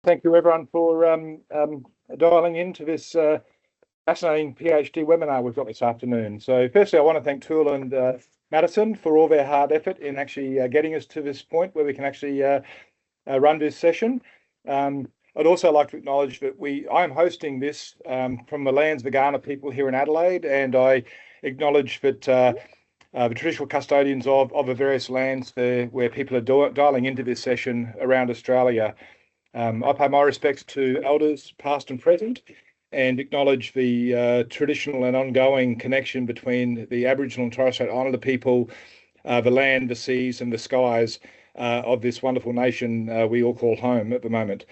Thank you everyone for dialing into this fascinating PhD webinar we've got this afternoon. So firstly, I want to thank Tool and Madison for all their hard effort in actually getting us to this point where we can actually run this session. I'd also like to acknowledge that I am hosting this from the lands of the Kaurna people here in Adelaide, and I acknowledge that the traditional custodians of the various lands there where people are dialing into this session around Australia. I pay my respects to elders past and present and acknowledge the traditional and ongoing connection between the Aboriginal and Torres Strait Islander people, the land, the seas and the skies of this wonderful nation we all call home at the moment.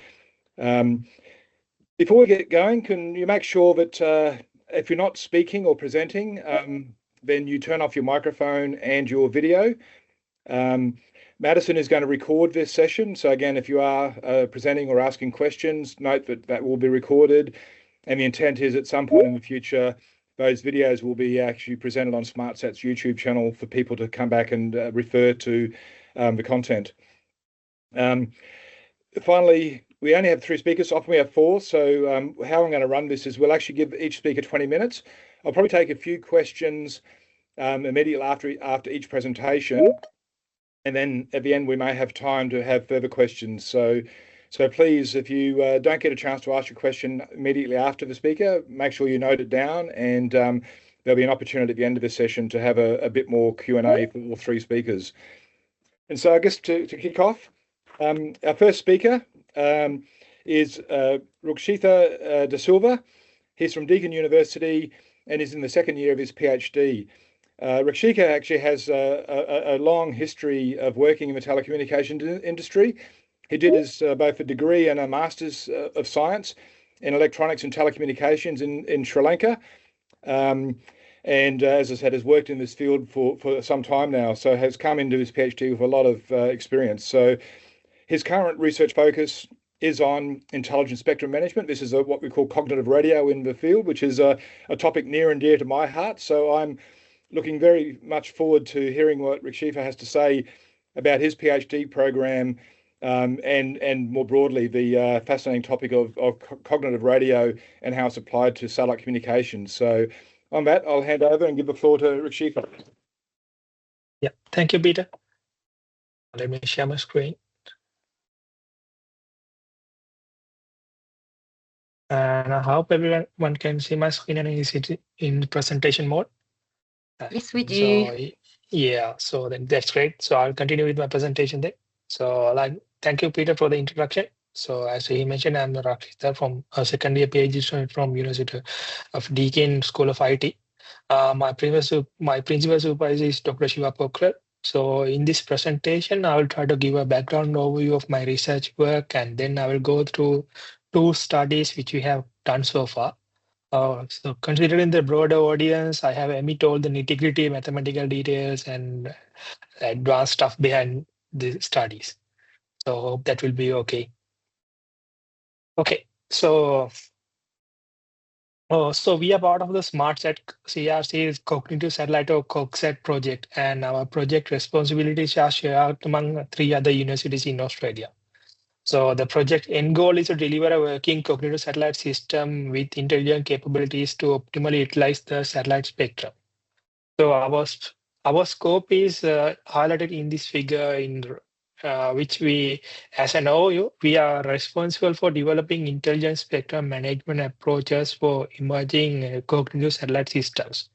Before we get going, can you make sure that if you're not speaking or presenting, then you turn off your microphone and your video. Madison is going to record this session. So again, if you are presenting or asking questions, note that that will be recorded. And the intent is at some point in the future, those videos will be actually presented on SmartSat's YouTube channel for people to come back and refer to the content. Finally, we only have 3 speakers. Often we have 4. So how I'm going to run this is we'll actually give each speaker 20 minutes. I'll probably take a few questions immediately after each presentation. And then at the end, we may have time to have further questions. So please, if you don't get a chance to ask your question immediately after the speaker, make sure you note it down, and there'll be an opportunity at the end of the session to have a bit more Q&A for all 3 speakers. And so I guess to kick off, our first speaker is Rakshitha De Silva. He's from Deakin University and is in the 2nd year of his PhD. Rakshitha actually has a long history of working in the telecommunications industry. He did his both a degree and a Master's of Science in Electronics and Telecommunications in Sri Lanka. And as I said, has worked in this field for some time now, so has come into his PhD with a lot of experience. So his current research focus is on intelligent spectrum management. This is what we call cognitive radio in the field, which is a topic near and dear to my heart. So I'm looking very much forward to hearing what Rakshitha has to say about his PhD program and more broadly the fascinating topic of cognitive radio and how it's applied to satellite communications. So on that, I'll hand over and give the floor to Rakshitha. Yeah, thank you, Peter. Let me share my screen. And I hope everyone can see my screen and is it in presentation mode. Yes, we do. So, yeah, so then that's great. So I'll continue with my presentation then. So thank you, Peter, for the introduction. So as he mentioned, I'm Rakshitha from a 2nd year PhD student from University of Deakin School of IT. My principal supervisor is Dr. Shiva Pokral. So in this presentation, I will try to give a background overview of my research work, and then I will go through 2 studies which we have done so far. So considering the broader audience, I have omitted all the nitty-gritty mathematical details and advanced stuff behind the studies. So hope that will be okay. Okay, so we are part of the SmartSat CRC's Cognitive Satellite or CogSat project, and our project responsibilities are shared among 3 other universities in Australia. So the project end goal is to deliver a working cognitive satellite system with intelligent capabilities to optimally utilize the satellite spectrum. So our scope is highlighted in this figure, in which we, as an overview, we are responsible for developing intelligent spectrum management approaches for emerging cognitive satellite systems.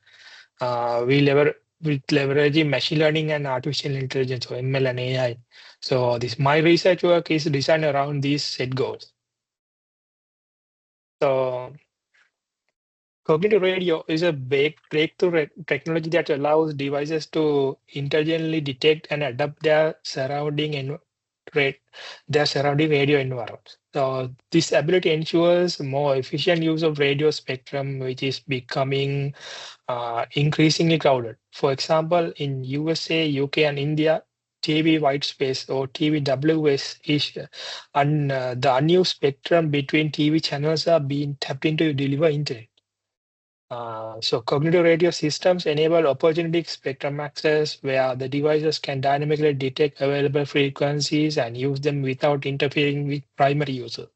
With leveraging machine learning and artificial intelligence, or ML and AI. So my research work is designed around these set goals. So cognitive radio is a breakthrough technology that allows devices to intelligently detect and adapt their surrounding radio environment. So this ability ensures more efficient use of radio spectrum, which is becoming increasingly crowded. For example, in USA, UK, and India, TV white space or TVWS is the unused spectrum between TV channels are being tapped into to deliver internet. So cognitive radio systems enable opportunistic spectrum access where the devices can dynamically detect available frequencies and use them without interfering with primary users.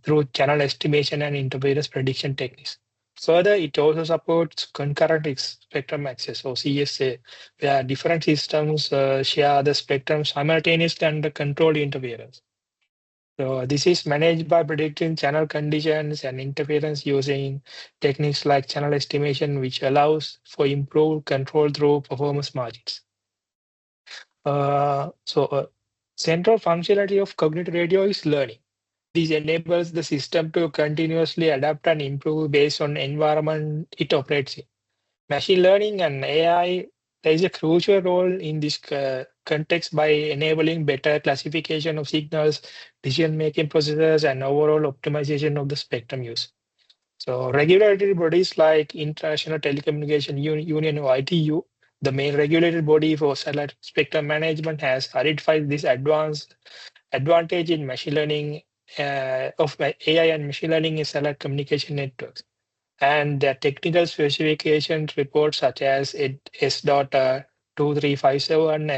through channel estimation and interference prediction techniques. Further, it also supports concurrent spectrum access, or CSA, where different systems share the spectrum simultaneously under controlled interference. So this is managed by predicting channel conditions and interference using techniques like channel estimation, which allows for improved control through performance margins. Central functionality of cognitive radio is learning. This enables the system to continuously adapt and improve based on environment it operates in. Machine learning and AI plays a crucial role in this context by enabling better classification of signals, decision-making processes, and overall optimization of the spectrum use. So regulatory bodies like International Telecommunication Union, or ITU, the main regulated body for satellite spectrum management, has identified this advantage in machine learning of AI and machine learning in satellite communication networks. And the technical specifications reports such as S.2357 and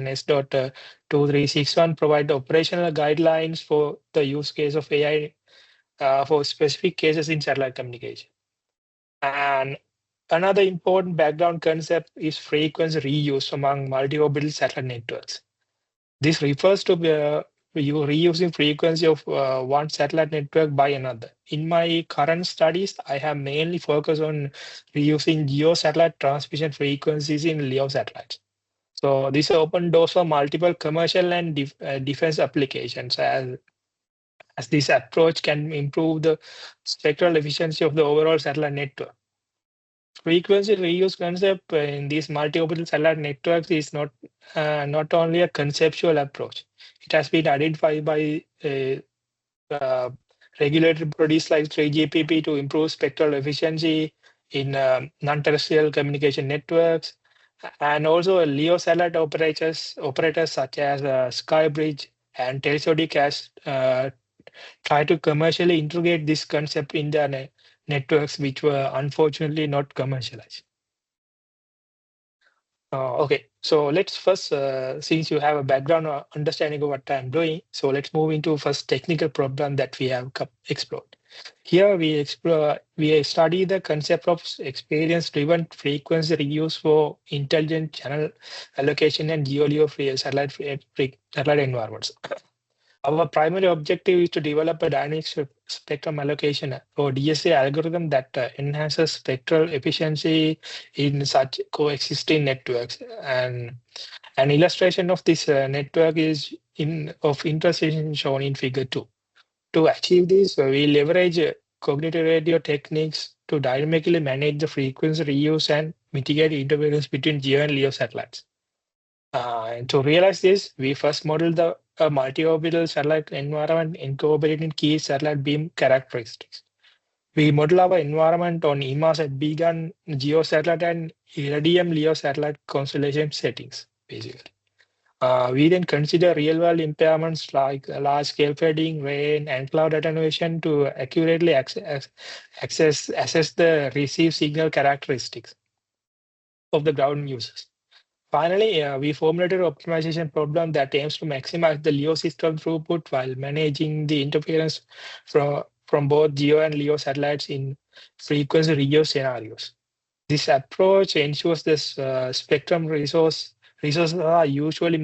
S.2361 provide operational guidelines for the use case of AI for specific cases in satellite communication. And another important background concept is frequency reuse among multi-orbital satellite networks. This refers to reusing frequency of one satellite network by another. In my current studies, I have mainly focused on reusing geo satellite transmission frequencies in LEO satellites. So this opens doors for multiple commercial and defense applications, as this approach can improve the spectral efficiency of the overall satellite network. Frequency reuse concept in these multi-orbital satellite networks is not only a conceptual approach. It has been identified by regulatory bodies like 3GPP to improve spectral efficiency in non-terrestrial communication networks, and also LEO satellite operators such as Skybridge and Telesodic has try to commercially integrate this concept in their networks, which were unfortunately not commercialized. Okay, so let's first, since you have a background understanding of what I'm doing, so let's move into first technical problem that we have explored. Here we study the concept of experience-driven frequency reuse for intelligent channel allocation and geo-LEO satellite environments. Our primary objective is to develop a dynamic spectrum allocation, or DSA algorithm, that enhances spectral efficiency in such coexisting networks. And an illustration of this network is of interest is shown in figure 2. To achieve this, we leverage cognitive radio techniques to dynamically manage the frequency reuse and mitigate interference between GEO and LEO satellites. And to realize this, we first modeled the multi-orbital satellite environment incorporating key satellite beam characteristics. We model our environment on EMAS Beacon geo satellite and Iridium LEO satellite constellation settings, basically. We then consider real-world impairments like large-scale fading, rain, and cloud attenuation to accurately assess the received signal characteristics of the ground users. Finally, we formulated an optimization problem that aims to maximize the LEO system throughput while managing the interference from both GEO and LEO satellites in frequency reuse scenarios. This approach ensures this spectrum resources are usually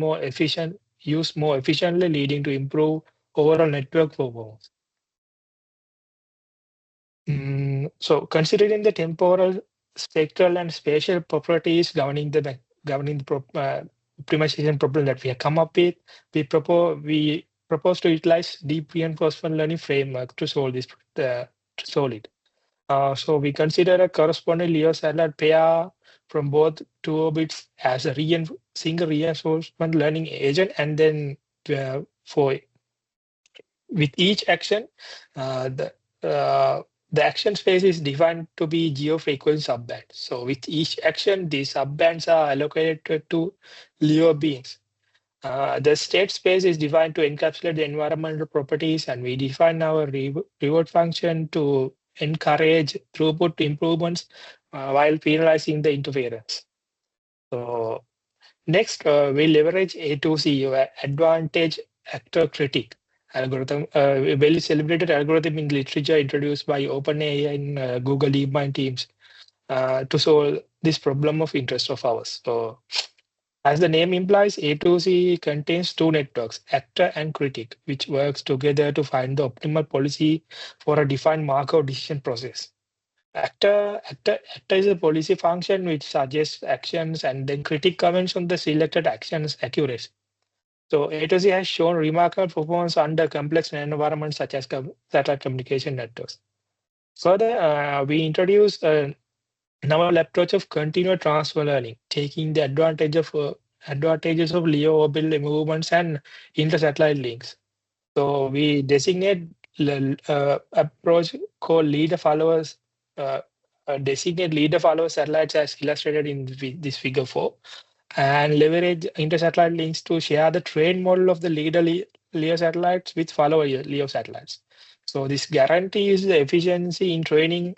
used more efficiently, leading to improved overall network performance. So, considering the temporal, spectral, and spatial properties governing the optimization problem that we have come up with, we propose to utilize deep reinforcement learning framework to solve this. So we consider a corresponding LEO satellite pair from both two orbits as a single reinforcement learning agent, and then with each action, the action space is defined to be geo-frequency subbands. So with each action, these subbands are allocated to LEO beams. The state space is defined to encapsulate the environmental properties, and we define our reward function to encourage throughput improvements while penalizing the interference. So next, we leverage A2C, Advantage Actor Critique, algorithm, a well celebrated algorithm in literature introduced by OpenAI and Google DeepMind teams to solve this problem of interest of ours. So, as the name implies, A2C contains two networks, actor and critic, which works together to find the optimal policy for a defined Markov decision process. Actor is a policy function which suggests actions, and then critic comments on the selected action's accuracy. So A2C has shown remarkable performance under complex environments such as satellite communication networks. Further, we introduced a novel approach of continuous transfer learning, taking the advantages of LEO orbital movements and inter-satellite links. So we designate approach called leader followers, designate leader follower satellites as illustrated in this figure 4, and leverage inter-satellite links to share the train model of the leader LEO satellites with follower LEO satellites. So this guarantees the efficiency in training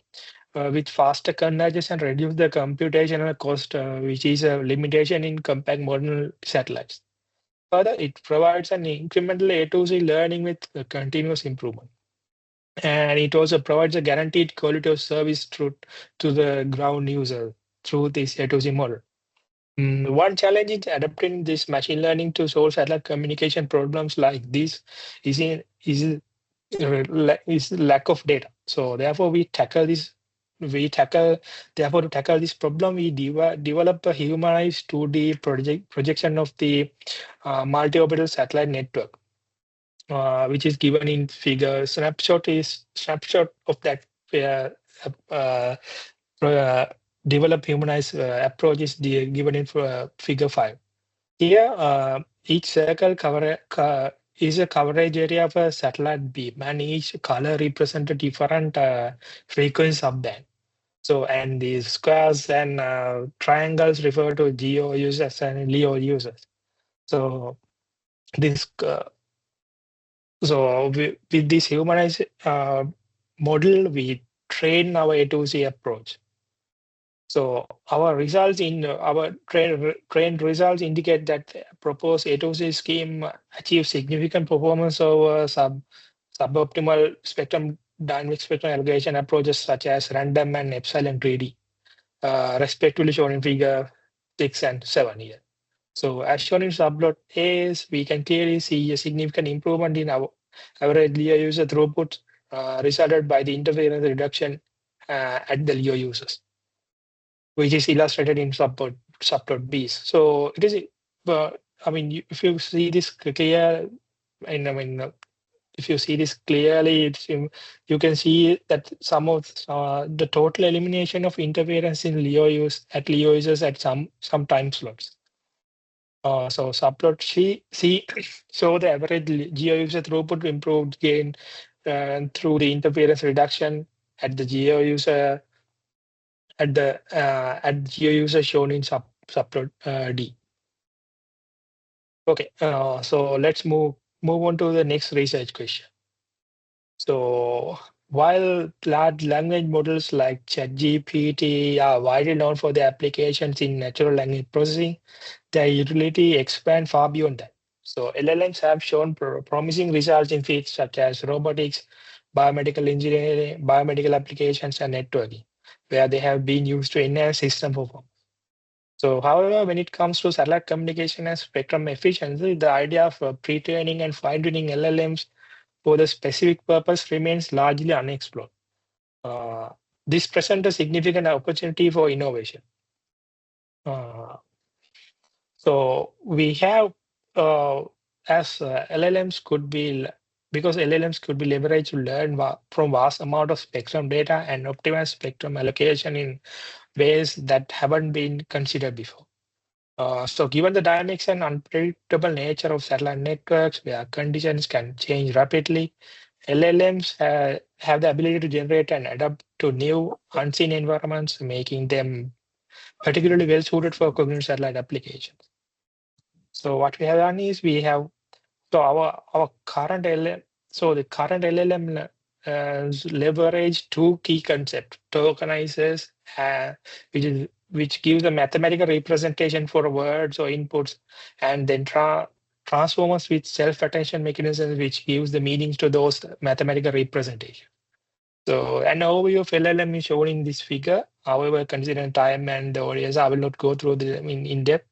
with faster convergence and reduce the computational cost, which is a limitation in compact modern satellites. Further, it provides an incremental A2C learning with continuous improvement. And it also provides a guaranteed quality of service to the ground user through this A2C model. One challenge in adapting this machine learning to solve satellite communication problems like this is lack of data. So therefore, to tackle this problem, we develop a humanized 2D projection of the multi-orbital satellite network, which is given in figure. Snapshot of that develop humanized approach is given in figure 5. Here, each circle is a coverage area of a satellite beam, and each color represents a different frequency subband. So, and these squares and triangles refer to GEO users and LEO users. So, this with this humanized model, we train our A2C approach. So our results in our trained results indicate that the proposed A2C scheme achieves significant performance over suboptimal spectrum dynamic spectrum aggregation approaches such as random and epsilon 3D, respectively shown in figure 6 and 7 here. So as shown in subplot A, we can clearly see a significant improvement in our average LEO user throughput resulted by the interference reduction at the LEO users, which is illustrated in subplot B. So it is, I mean, if you see this clear, if you see this clearly, you can see that some of the total elimination of interference in LEO users at some time slots. So subplot C show the average GEO user throughput improved gain through the interference reduction at the GEO user at GEO user shown in subplot D. Okay, so let's move on to the next research question. So while large language models like ChatGPT are widely known for their applications in natural language processing, their utility expands far beyond that. So LLMs have shown promising results in fields such as robotics, biomedical engineering, biomedical applications, and networking, where they have been used to enhance system performance. So, however, when it comes to satellite communication and spectrum efficiency, the idea of pre-training and fine-tuning LLMs for the specific purpose remains largely unexplored. This presents a significant opportunity for innovation. So we have, LLMs could be, because LLMs could be leveraged to learn from vast amount of spectrum data and optimize spectrum allocation in ways that haven't been considered before. So given the dynamics and unpredictable nature of satellite networks where conditions can change rapidly, LLMs have the ability to generate and adapt to new unseen environments, making them particularly well suited for cognitive satellite applications. So what we have done is we have, so our current LLM, so the current LLM leverage two key concepts: tokenizers, which gives a mathematical representation for words or inputs, and then transformers with self-attention mechanisms, which gives the meanings to those mathematical representations. So an overview of LLM is shown in this figure. However, considering time and the audience, I will not go through the in depth.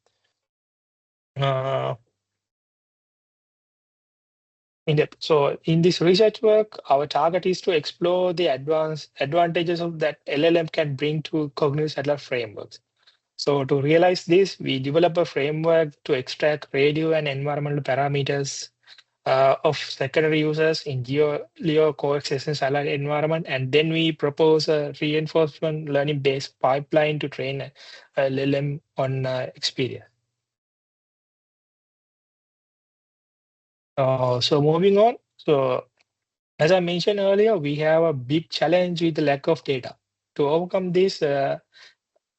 So in this research work, our target is to explore the advantages of that LLM can bring to cognitive satellite frameworks. So to realize this, we develop a framework to extract radio and environmental parameters of secondary users in LEO coexistence satellite environment, and then we propose a reinforcement learning-based pipeline to train a LLM on experience. So moving on. So as I mentioned earlier, we have a big challenge with the lack of data. To overcome this, that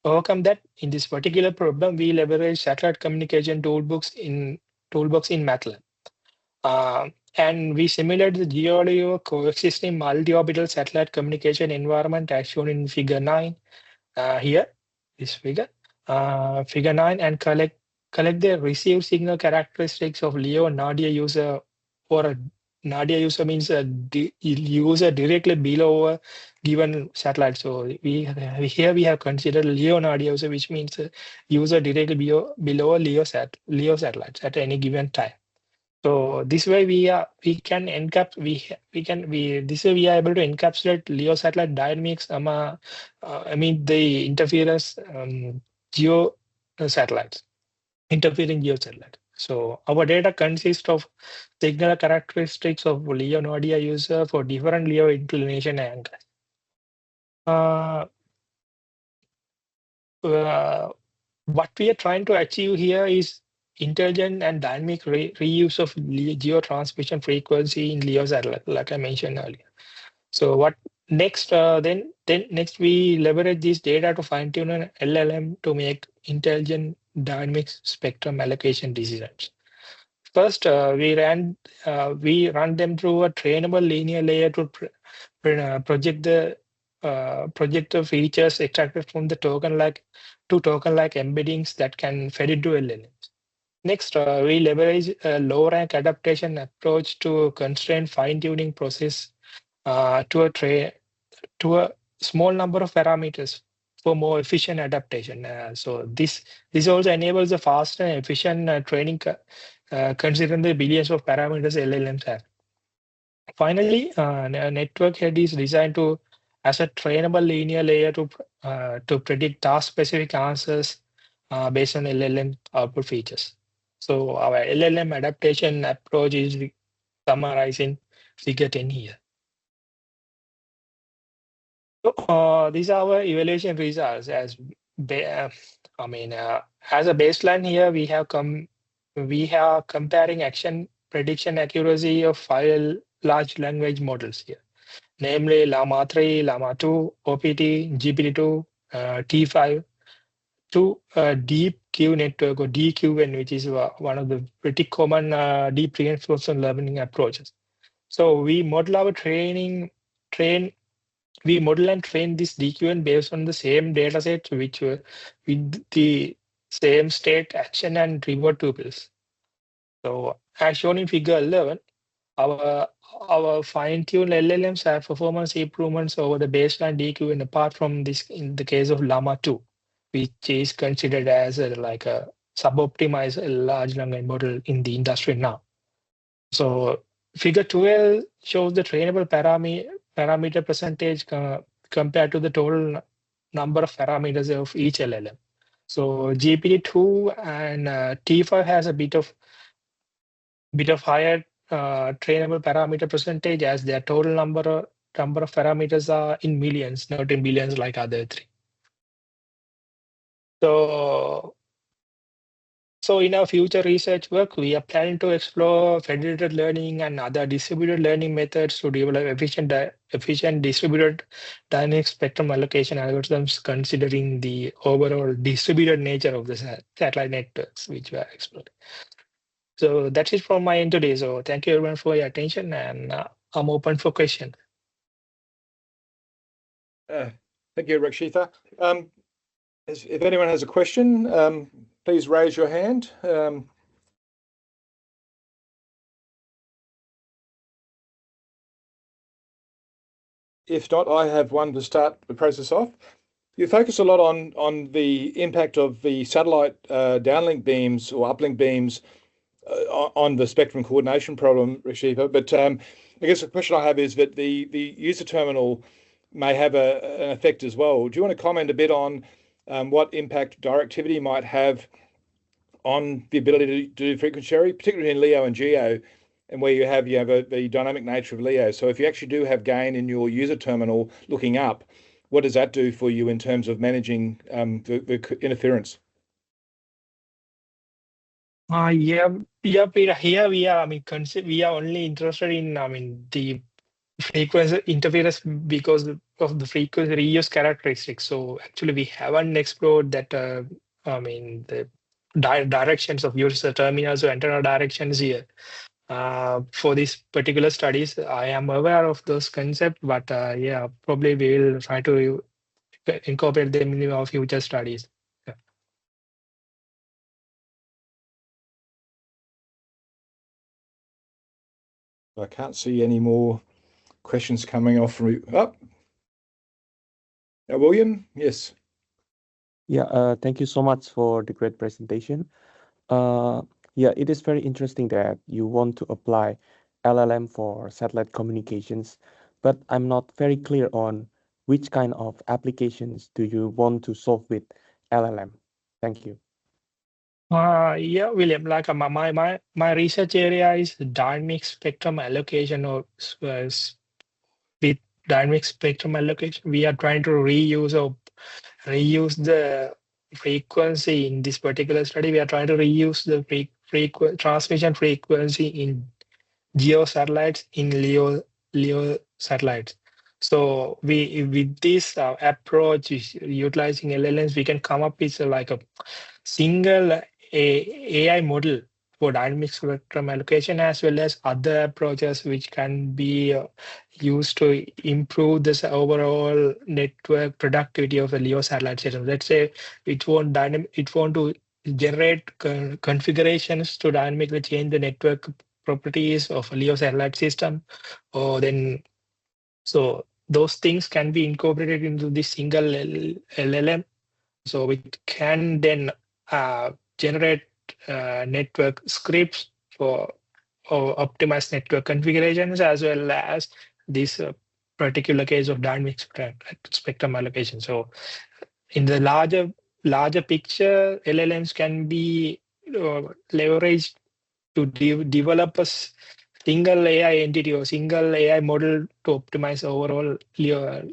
in this particular problem, we leverage satellite communication toolbox in MATLAB. And we simulate the GEO coexisting multi-orbital satellite communication environment as shown in figure 9 here, this figure 9, and collect the received signal characteristics of LEO Nadia user, or a Nadia user means a user directly below a given satellite. So here we have considered LEO Nadia user, which means a user directly below a LEO satellites at any given time. So this way we are able to encapsulate LEO satellite dynamics. The interference geo satellites, interfering geo satellites. So our data consists of signal characteristics of LEO Nadia user for different LEO inclination angles. What we are trying to achieve here is intelligent and dynamic reuse of geo transmission frequency in LEO satellite, like I mentioned earlier. So what next? Then next we leverage this data to fine tune an LLM to make intelligent dynamic spectrum allocation decisions. First, we run them through a trainable linear layer to project the features extracted from the token-like embeddings that can fed into LLMs. Next, we leverage a low-rank adaptation approach to constrain fine-tuning process to a small number of parameters for more efficient adaptation. So this also enables a fast and efficient training considering the billions of parameters LLMs have. Finally, a network head is designed as a trainable linear layer to predict task-specific answers based on LLM output features. So our LLM adaptation approach is summarized in figure 10 here. So these are our evaluation results. As a baseline here, we have comparing action prediction accuracy of 5 large language models here, namely Llama 3, Llama 2, OPT, GPT-2, T5, to deep Q network, or DQN, which is one of the pretty common deep reinforcement learning approaches. So we model and train this DQN based on the same data set, which with the same state, action, and reward tuples. So as shown in figure 11, our fine-tuned LLMs have performance improvements over the baseline DQN, apart from this in the case of Llama 2, which is considered as a suboptimized large language model in the industry now. So figure 12 shows the trainable parameter percentage compared to the total number of parameters of each LLM. So GPT-2 and T5 has a bit of higher trainable parameter percentage, as their total number of parameters are in millions, not in billions like other three. So in our future research work, we are planning to explore federated learning and other distributed learning methods to develop efficient distributed dynamic spectrum allocation algorithms, considering the overall distributed nature of the satellite networks which we are exploring. So that's it from my end today. So thank you everyone for your attention, and I'm open for questions. Thank you, Rakshitha. If anyone has a question, please raise your hand. If not, I have one to start the process off. You focus a lot on the impact of the satellite downlink beams or uplink beams on the spectrum coordination problem, Rakshitha. But I guess the question I have is that the user terminal may have an effect as well. Do you want to comment a bit on what impact directivity might have on the ability to do frequency sharing, particularly in LEO and GEO, and where you have the dynamic nature of LEO? So if you actually do have gain in your user terminal looking up, what does that do for you in terms of managing the interference? Yeah, Peter. Here we are. We are only interested in, the frequency interference because of the frequency reuse characteristics. So actually, we haven't explored that. The directions of user terminals or antenna directions here. For these particular studies, I am aware of those concepts, but yeah, probably we will try to incorporate them in our future studies. Yeah. I can't see any more questions coming off from you. William, yes. Yeah, thank you so much for the great presentation. Yeah, it is very interesting that you want to apply LLM for satellite communications, but I'm not very clear on which kind of applications do you want to solve with LLM. Thank you. Yeah, William, like my research area is dynamic spectrum allocation or with dynamic spectrum allocation. We are trying to reuse the frequency in this particular study. We are trying to reuse the transmission frequency in geo satellites in LEO satellites. So with this approach, utilizing LLMs, we can come up with like a single AI model for dynamic spectrum allocation, as well as other approaches which can be used to improve this overall network productivity of a LEO satellite system. Let's say it want to generate configurations to dynamically change the network properties of a LEO satellite system, or then so those things can be incorporated into this single LLM. So it can then generate network scripts for optimized network configurations, as well as this particular case of dynamic spectrum allocation. So in the larger picture, LLMs can be leveraged to develop a single AI entity or single AI model to optimize overall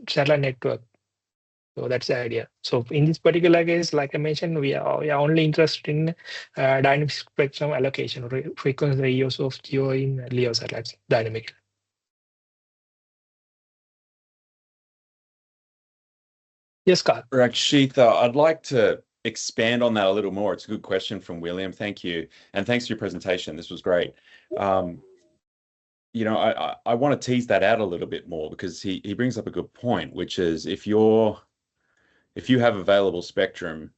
satellite network. So that's the idea. So in this particular case, like I mentioned, we are only interested in dynamic spectrum allocation, frequency reuse of geo in LEO satellites dynamically. Yes, Carl. Rakshitha, I'd like to expand on that a little more. It's a good question from William. Thank you. And thanks for your presentation. This was great. You know, I want to tease that out a little bit more, because he brings up a good point, which is if you have available spectrum,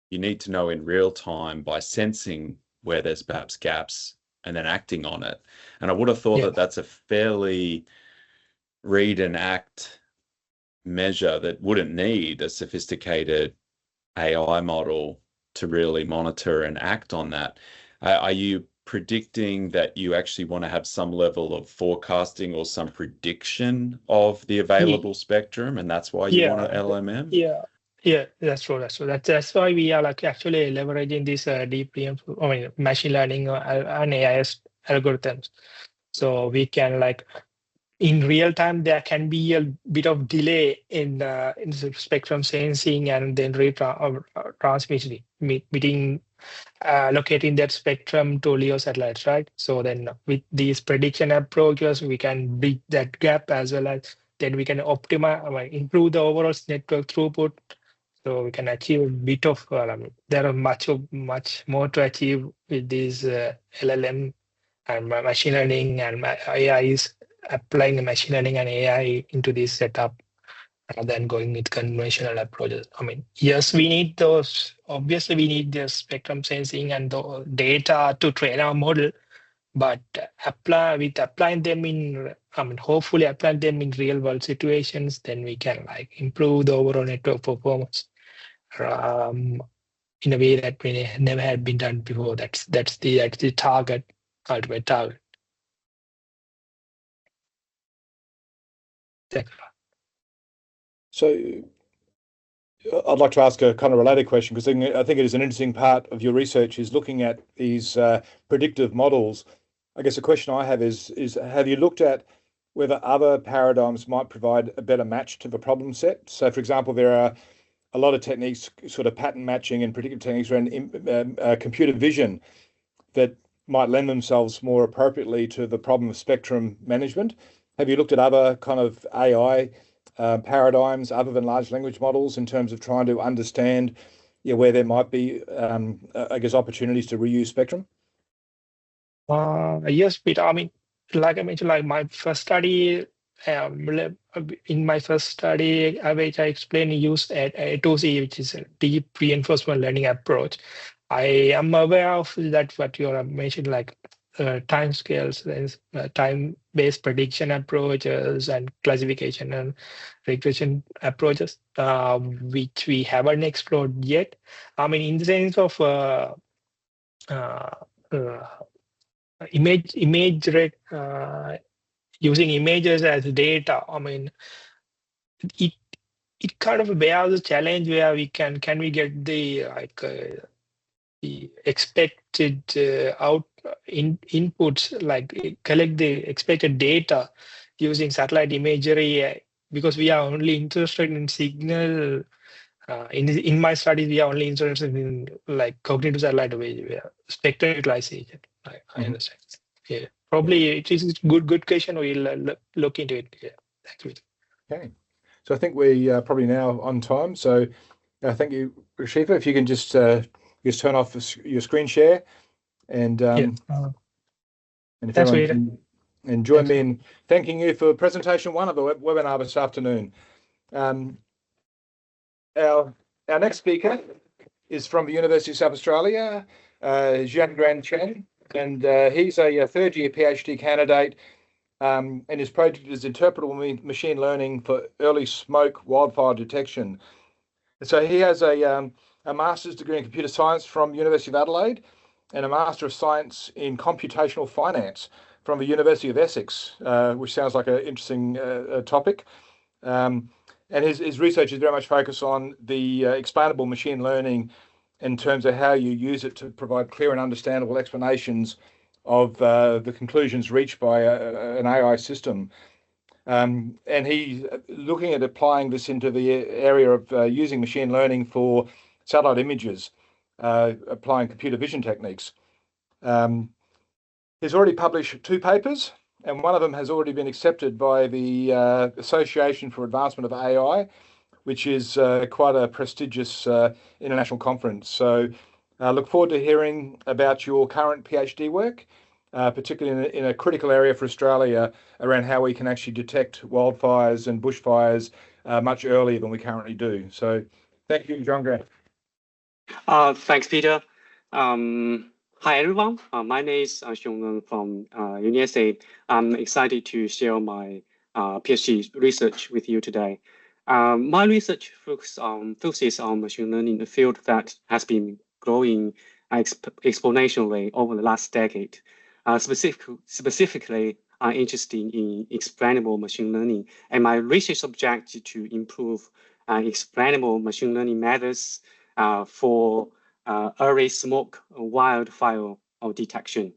you need to know in real time by sensing where there's perhaps gaps and then acting on it. And I would have thought that that's a fairly read and act measure that wouldn't need a sophisticated AI model to really monitor and act on that. Are you predicting that you actually want to have some level of forecasting or some prediction of the available spectrum, and that's why you want an LMM? Yeah, that's true. That's why we are like actually leveraging this machine learning and AI algorithms. So we can like in real time, there can be a bit of delay in the spectrum sensing and then transmission, locating that spectrum to LEO satellites, right? So then with these prediction approaches, we can bridge that gap, as well as then we can optimize, improve the overall network throughput. So we can achieve a bit of, there are much more to achieve with these LLM and machine learning and AI is applying the machine learning and AI into this setup rather than going with conventional approaches. I mean, yes, we need those. Obviously, we need the spectrum sensing and the data to train our model. but applying them in, hopefully applying them in real world situations, then we can like improve the overall network performance in a way that we never had been done before. That's the target, ultimate target. Thanks. So I'd like to ask a kind of related question, because I think it is an interesting part of your research is looking at these predictive models. I guess the question I have is have you looked at whether other paradigms might provide a better match to the problem set? So, for example, there are a lot of techniques, sort of pattern matching and predictive techniques around computer vision that might lend themselves more appropriately to the problem of spectrum management. Have you looked at other kind of AI paradigms other than large language models in terms of trying to understand where there might be, I guess, opportunities to reuse spectrum? Yes, Peter. I mean, like I mentioned, like my first study, which I explained, used A2C, which is a deep reinforcement learning approach. I am aware of that what you mentioned, like time scales, time-based prediction approaches and classification and regression approaches, which we haven't explored yet. I mean, in the sense of using images as data. I mean, it kind of bears a challenge where we can we get the the expected inputs, like collect the expected data using satellite imagery, because we are only interested in signal. In my studies, we are only interested in like cognitive satellite imagery, spectrum utilization. I understand. Yeah, probably it is a good question. We'll look into it. Yeah, thanks, Peter. Okay, so I think we are probably now on time. So thank you, Rakshitha. If you can just turn off your screen share and if thanks, everyone can join me in thanking you for presentation one of the webinar this afternoon. Our next speaker is from the University of South Australia, Xiongren Chen, and he's a third-year PhD candidate, and his project is interpretable machine learning for early smoke wildfire detection. So he has a master's degree in computer science from University of Adelaide and a Master of Science in computational finance from the University of Essex, which sounds like an interesting topic. And his research is very much focused on the explainable machine learning in terms of how you use it to provide clear and understandable explanations of the conclusions reached by an AI system. And he's looking at applying this into the area of using machine learning for satellite images, applying computer vision techniques. He's already published 2 papers, and one of them has already been accepted by the Association for Advancement of AI, which is quite a prestigious international conference. So I look forward to hearing about your current PhD work, particularly in a critical area for Australia around how we can actually detect wildfires and bushfires much earlier than we currently do. So thank you, Xiongren. Thanks, Peter. Hi, everyone. My name is Xiongren from UniSA. I'm excited to share my PhD research with you today. My research focuses on machine learning, a field that has been growing exponentially over the last decade. Specifically, I'm interested in explainable machine learning, and my research objective is to improve explainable machine learning methods for early smoke wildfire detection.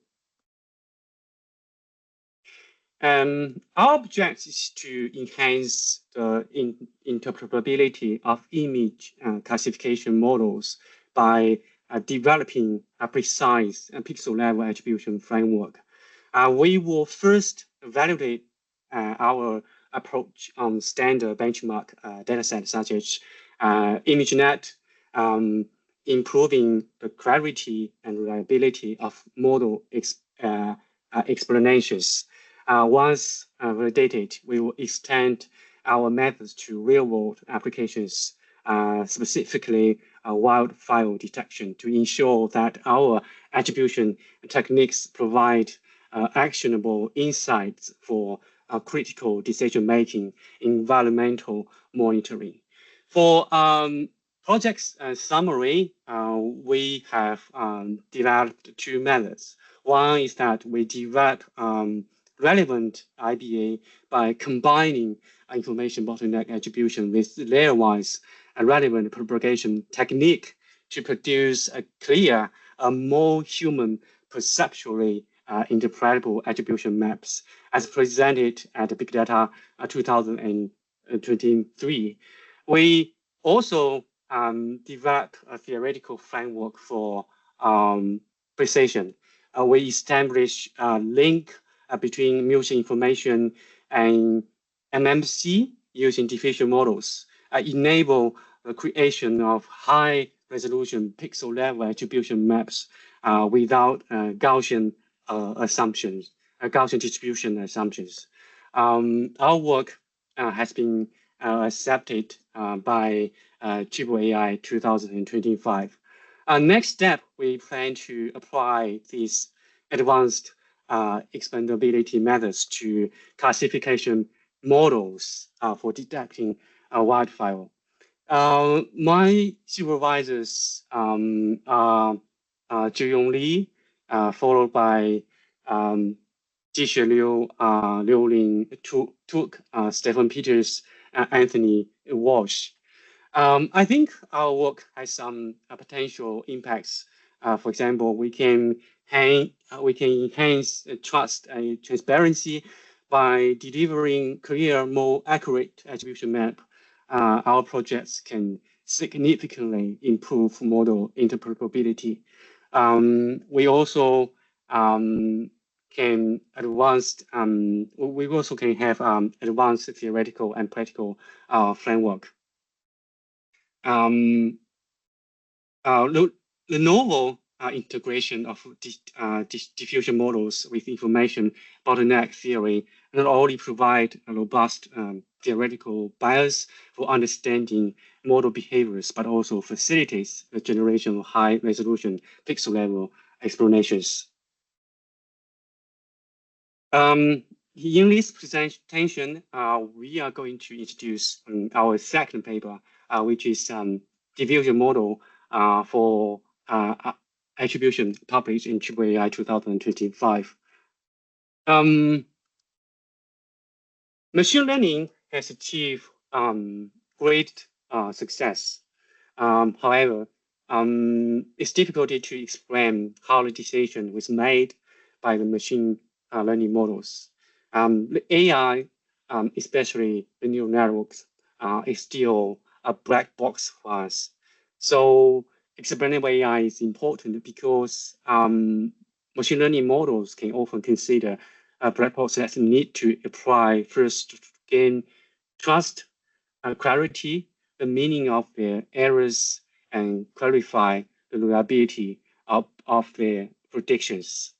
Our objective is to enhance the interpretability of image classification models by developing a precise pixel-level attribution framework. We will first evaluate our approach on standard benchmark datasets such as ImageNet, improving the clarity and reliability of model explanations. Once validated, we will extend our methods to real-world applications, specifically wildfire detection, to ensure that our attribution techniques provide actionable insights for critical decision-making, environmental monitoring. For projects summary, we have developed two methods. One is that we develop relevant IBA by combining information bottleneck attribution with layer-wise relevant propagation technique to produce a clear, more human, perceptually interpretable attribution maps as presented at the Big Data 2023. We also developed a theoretical framework for precision. We established a link between mutual information and MMC using diffusion models, enable the creation of high resolution pixel level attribution maps without Gaussian assumptions, Gaussian distribution assumptions. Our work has been accepted by AI 2025. Next step, we plan to apply these advanced expandability methods to classification models for detecting wildfire. My supervisors are Zhiyong Li, followed by Jishe Liu, Liu Ling, Tuk, Stephen Peters, Anthony Walsh. I think our work has some potential impacts. For example, we can enhance trust and transparency by delivering clear, more accurate attribution map. Our projects can significantly improve model interpretability. We also can have advanced theoretical and practical framework. The novel integration of diffusion models with information bottleneck theory not only provide a robust theoretical bias for understanding model behaviors, but also facilitates the generation of high resolution pixel level explanations. In this presentation, we are going to introduce our second paper, which is diffusion model for attribution published in AI 2025. Machine learning has achieved great success. However, it's difficult to explain how the decision was made by the machine learning models. The AI, especially the neural networks, is still a black box for us. So explainable AI is important because machine learning models can often consider black box that need to apply first to gain trust, clarity, the meaning of their errors, and clarify the reliability of their predictions.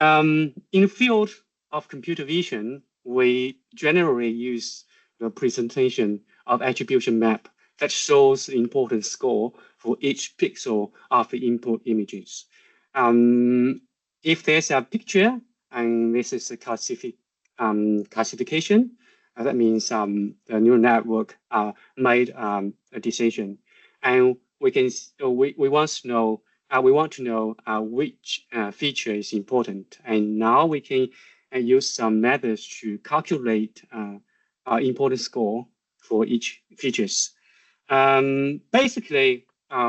In the field of computer vision, we generally use the presentation of attribution map that shows the important score for each pixel of the input images. If there's a picture and this is a classification, that means the neural network made a decision, and we want to know which feature is important, and now we can use some methods to calculate important score for each features. Basically,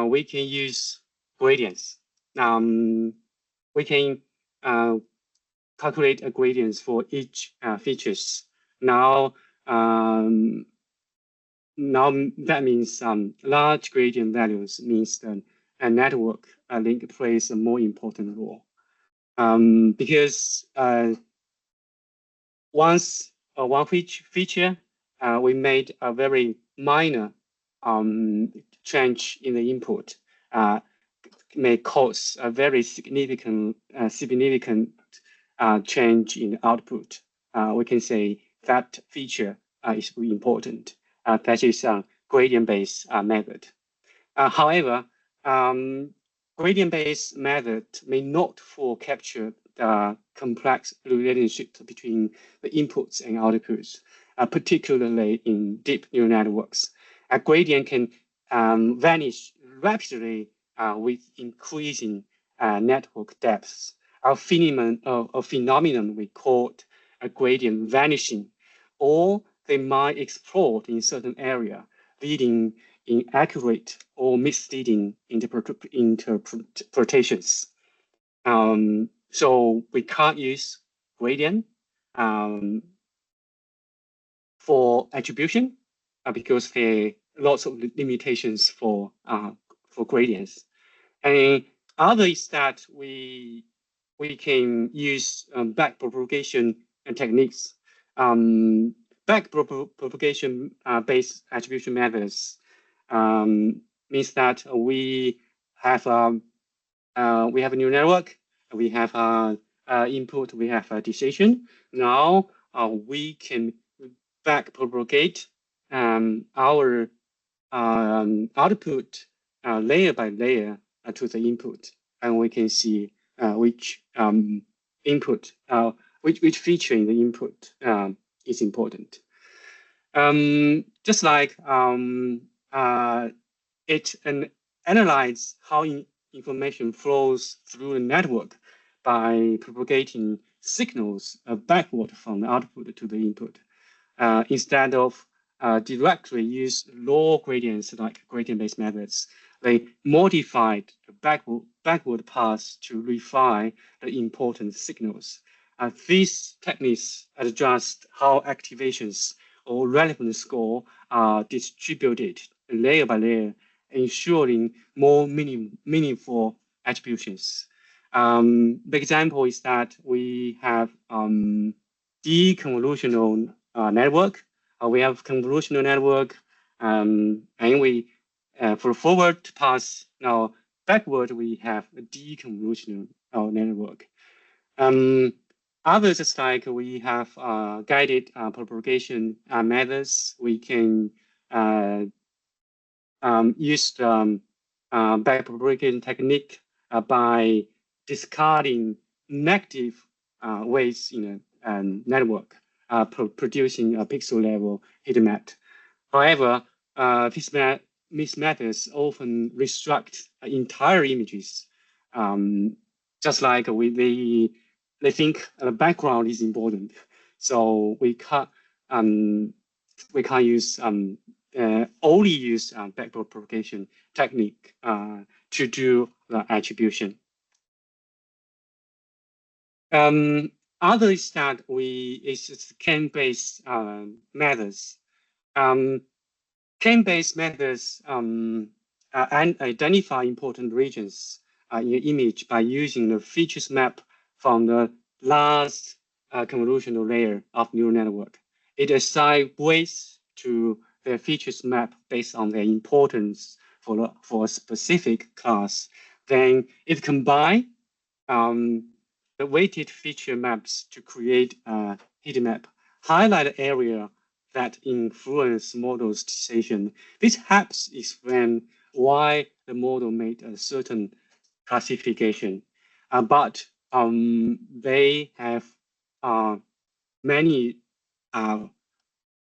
we can use gradients. We can calculate a gradients for each features. Now that means large gradient values means that a network link plays a more important role. Because once one feature, we made a very minor change in the input, may cause a very significant change in the output. We can say that feature is really important. That is a gradient-based method. However, gradient-based method may not fully capture the complex relationship between the inputs and outputs, particularly in deep neural networks. A gradient can vanish rapidly with increasing network depths. A phenomenon we called a gradient vanishing, or they might explode in certain area, leading inaccurate or misleading interpretations. So we can't use gradient for attribution because there are lots of limitations for gradients. And other is that we can use backpropagation techniques. Backpropagation based attribution methods means that we have a neural network, we have input, we have a decision. Now we can backpropagate our output layer by layer to the input, and we can see which input, which feature in the input is important. Just like it analyzes how information flows through the network by propagating signals backward from the output to the input, instead of directly use low gradients like gradient-based methods. They modified the backward path to refine the important signals. These techniques adjust how activations or relevant score are distributed layer by layer, ensuring more meaningful attributions. The example is that we have deconvolutional network. We have convolutional network, and we for forward pass. Now backward we have a deconvolutional network. Others is like we have guided propagation methods. We can use the backpropagation technique by discarding negative weights in a network, producing a pixel level heat map. However, these methods often restrict entire images, just like they think the background is important, so we can't use only use backpropagation technique to do the attribution. Other is that it's Chen-based methods. Chen-based methods identify important regions in your image by using the features map from the last convolutional layer of neural network. It assigns weights to the features map based on their importance for a specific class. Then it combines the weighted feature maps to create a heat map, highlight the area that influence model's decision. This helps explain why the model made a certain classification, but they have many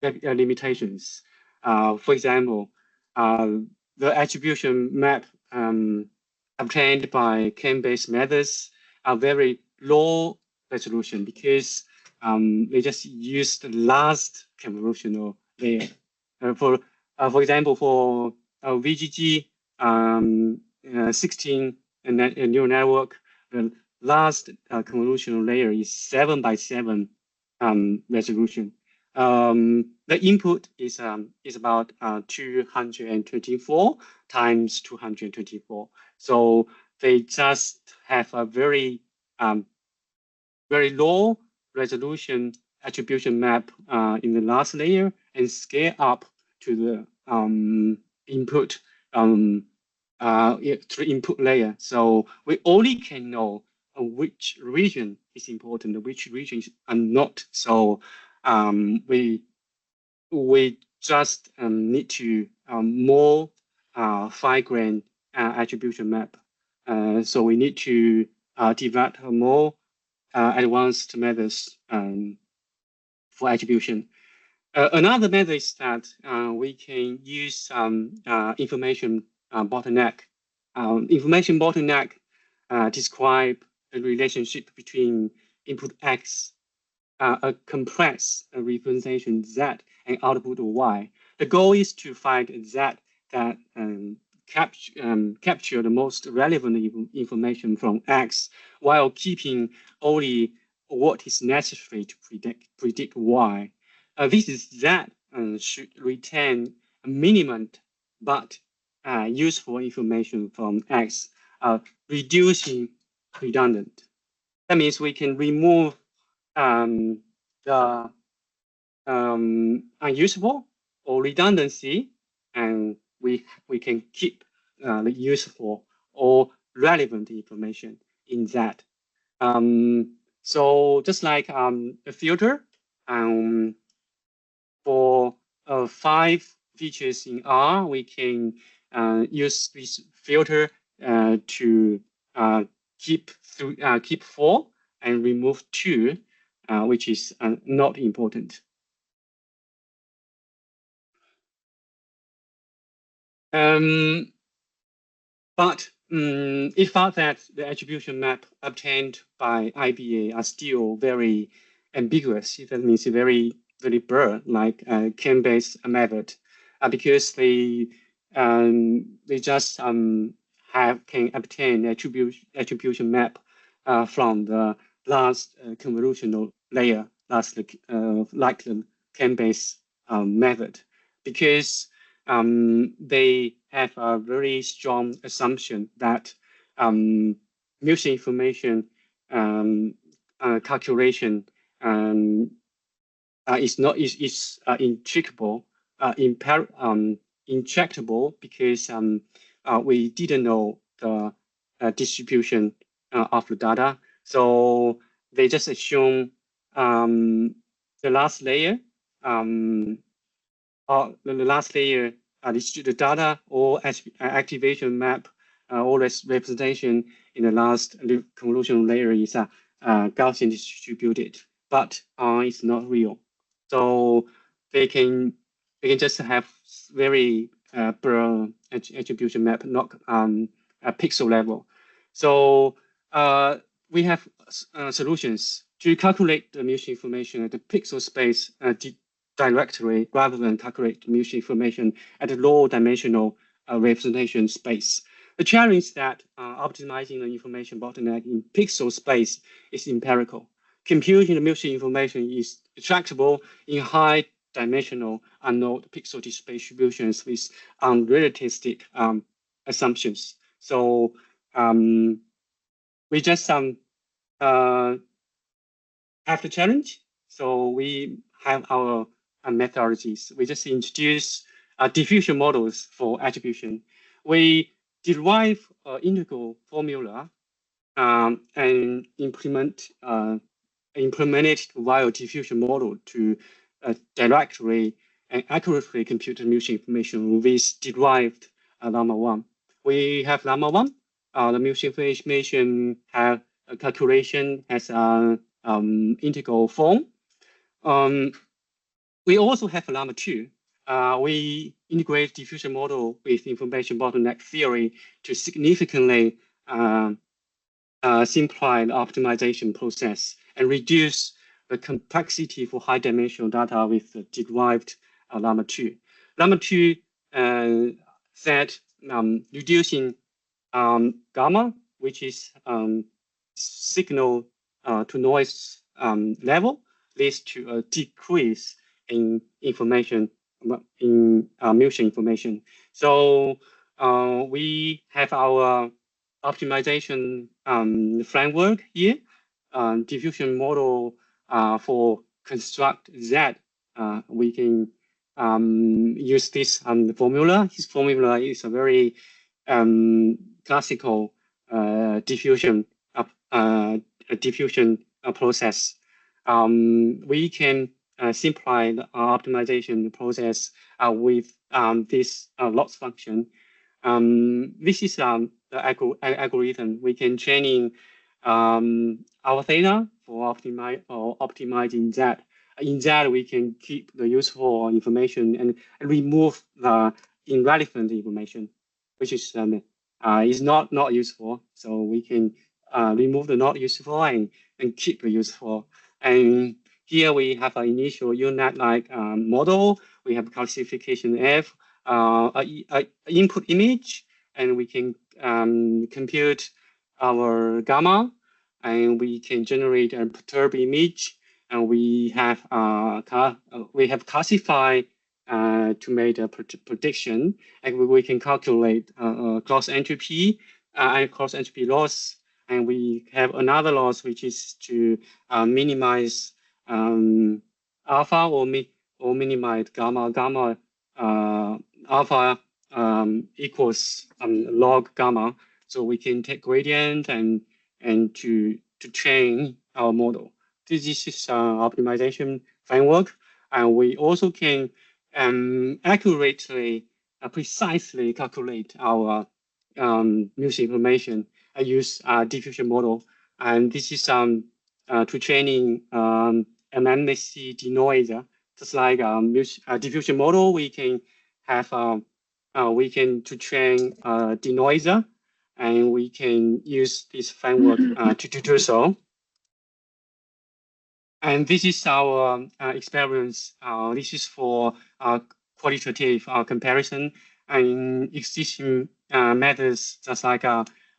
limitations. For example, the attribution map obtained by Chen-based methods are very low resolution because they just use the last convolutional layer. For example, for VGG 16 neural network, the last convolutional layer is 7 by 7 resolution. The input is about 224 times 224. So they just have a very low resolution attribution map in the last layer and scale up to the input to input layer. So we only can know which region is important, which regions are not. So we just need to more fine-grained attribution map So we need to develop more advanced methods for attribution. Another method is that we can use information bottleneck. Information bottleneck describe the relationship between input X, a complex representation Z, and output Y. The goal is to find Z that capture the most relevant information from X while keeping only what is necessary to predict Y. This is that should retain a minimum but useful information from X, reducing redundant. That means we can remove the unusable or redundancy, and we can keep the useful or relevant information in that. So just like a filter, for 5 features in R, we can use this filter to keep 4 and remove 2, which is not important. But it found that the attribution map obtained by IBA are still very ambiguous. That means very blurred, like Chen-based method, because they just can obtain attribution map from the last convolutional layer, like the Chen-based method, because they have a very strong assumption that mutual information calculation is intractable, because we didn't know the distribution of the data. So they just assume the last layer, the data or activation map or representation in the last convolutional layer is Gaussian distributed, but it's not real. So they can just have very broad attribution map, not a pixel level. So we have solutions to calculate the mutual information at the pixel space directly, rather than calculate mutual information at a low dimensional representation space. The challenge is that optimizing the information bottleneck in pixel space is empirical. Computing the mutual information is tractable in high dimensional unknown pixel distributions with unrealistic assumptions. So we just have the challenge. So we have our methodologies. We just introduce diffusion models for attribution. We derive integral formula and implement it via diffusion model to directly and accurately compute the mutual information with derived llama 1. We have llama 1. The mutual information have a calculation as an integral form. We also have llama 2. We integrate diffusion model with information bottleneck theory to significantly simplify the optimization process and reduce the complexity for high dimensional data with the derived llama 2. Llama 2 said reducing gamma, which is signal to noise level, leads to a decrease in information, in mutual information. So we have our optimization framework here, diffusion model for construct Z. We can use this formula. This formula is a very classical diffusion process. We can simplify the optimization process with this loss function. This is the algorithm, we can training our theta for optimizing that. In that, we can keep the useful information and remove the irrelevant information, which is not useful. So we can remove the not useful and keep the useful. And here we have an initial UNet-like model. We have classification F, input image, and we can compute our gamma, and we can generate a perturb image, and we have classified to make a prediction, and we can calculate cross entropy and cross entropy loss, and we have another loss which is to minimize alpha or minimize gamma. Gamma alpha equals log gamma, so we can take gradient and to train our model. This is optimization framework, and we also can accurately, precisely calculate our music information. I use diffusion model, and this is to training MMC denoiser. Just like diffusion model, we can have to train denoiser, and we can use this framework to do so. And this is our experience. This is for qualitative comparison and existing methods, just like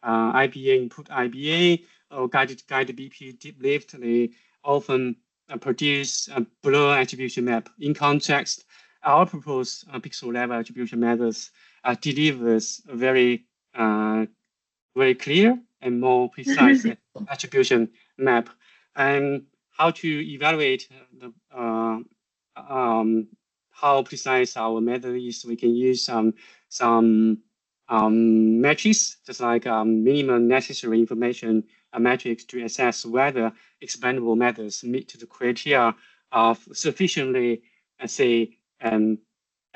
IBA, input IBA, or guided BP, deep lift. They often produce a blur attribution map. In contrast, our proposed pixel level attribution methods delivers a very clear and more precise attribution map. And how to evaluate the how precise our method is, we can use some metrics, just like minimum necessary information metrics to assess whether expandable methods meet the criteria of sufficiently, say, a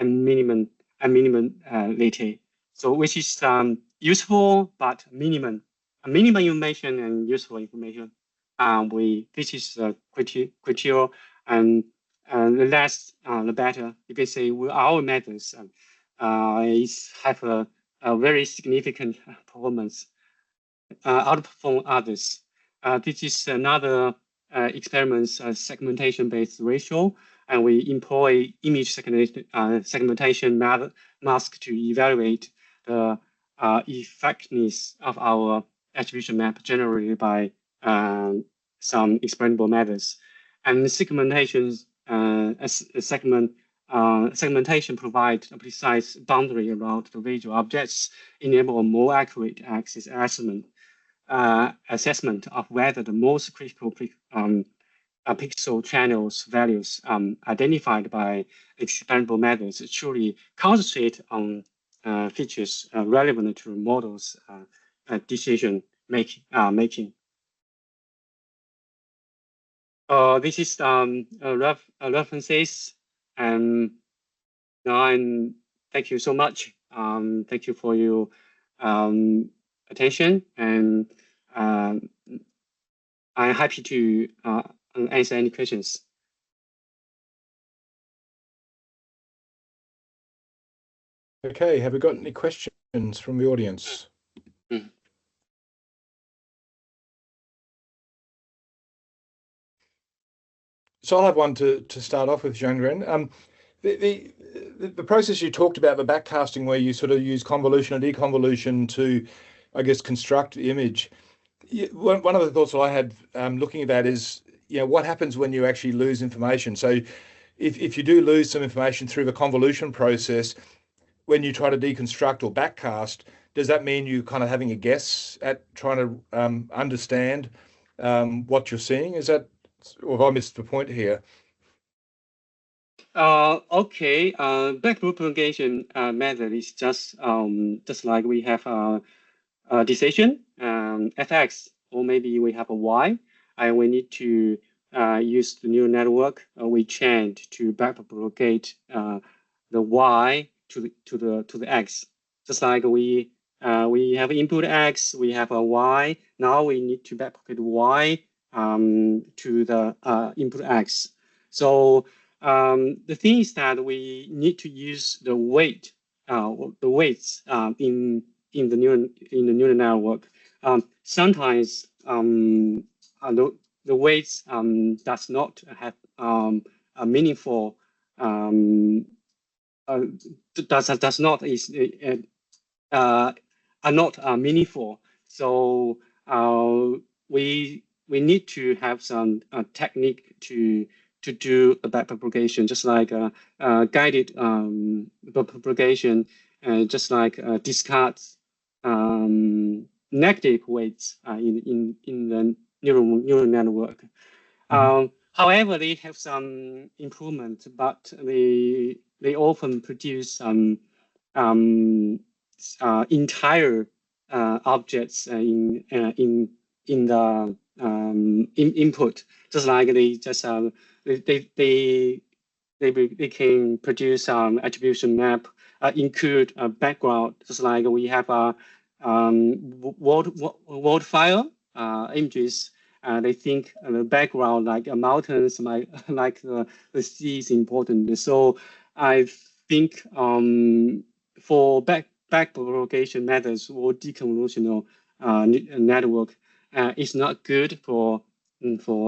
minimum latte. So which is useful but minimum information and useful information. This is the criteria, and the less the better. You can say our methods have a very significant performance, outperform others. This is another experiment, segmentation-based ratio, and we employ image segmentation mask to evaluate the effectiveness of our attribution map generated by some experimental methods. And segmentation provides a precise boundary around the visual objects, enable a more accurate axis assessment of whether the most critical pixel channels values identified by experimental methods truly concentrate on features relevant to models' decision making. This is references, and thank you so much. Thank you for your attention, and I'm happy to answer any questions. Okay, have we got any questions from the audience? So I'll have one to start off with, Xiongren. The process you talked about, the backcasting, where you sort of use convolution and deconvolution to, I guess, construct the image. One of the thoughts that I had looking at that is, what happens when you actually lose information? So if you do lose some information through the convolution process, when you try to deconstruct or backcast, does that mean you kind of having a guess at trying to understand what you're seeing? Is that, or have I missed the point here? Okay. Back propagation method is just like we have a decision fx, or maybe we have a y, and we need to use the neural network. We trained to back propagate the y to the x, just like we we have input X, we have a Y. Now we need to backpropagate Y to the input X. So the thing is that we need to use the weights in the neural network. Sometimes the weights does not have a meaningful does not is are not meaningful. So we need to have some technique to do a backpropagation, just like guided propagation, just like discards negative weights in the neural network. However, they have some improvement, but they often produce entire objects in the input, just like they just they can produce attribution map, include a background, just like we have a word file images. They think the background, like mountains, like the sea, is important. So I think for backpropagation methods or deconvolutional network is not good for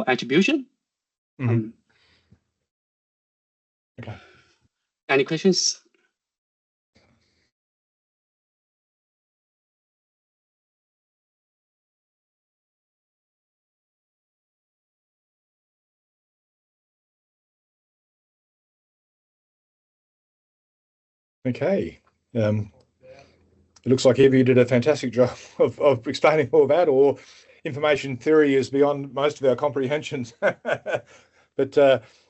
attribution. Okay. Any questions? Okay. It looks like Eva, you did a fantastic job of explaining all that, or information theory is beyond most of our comprehensions. But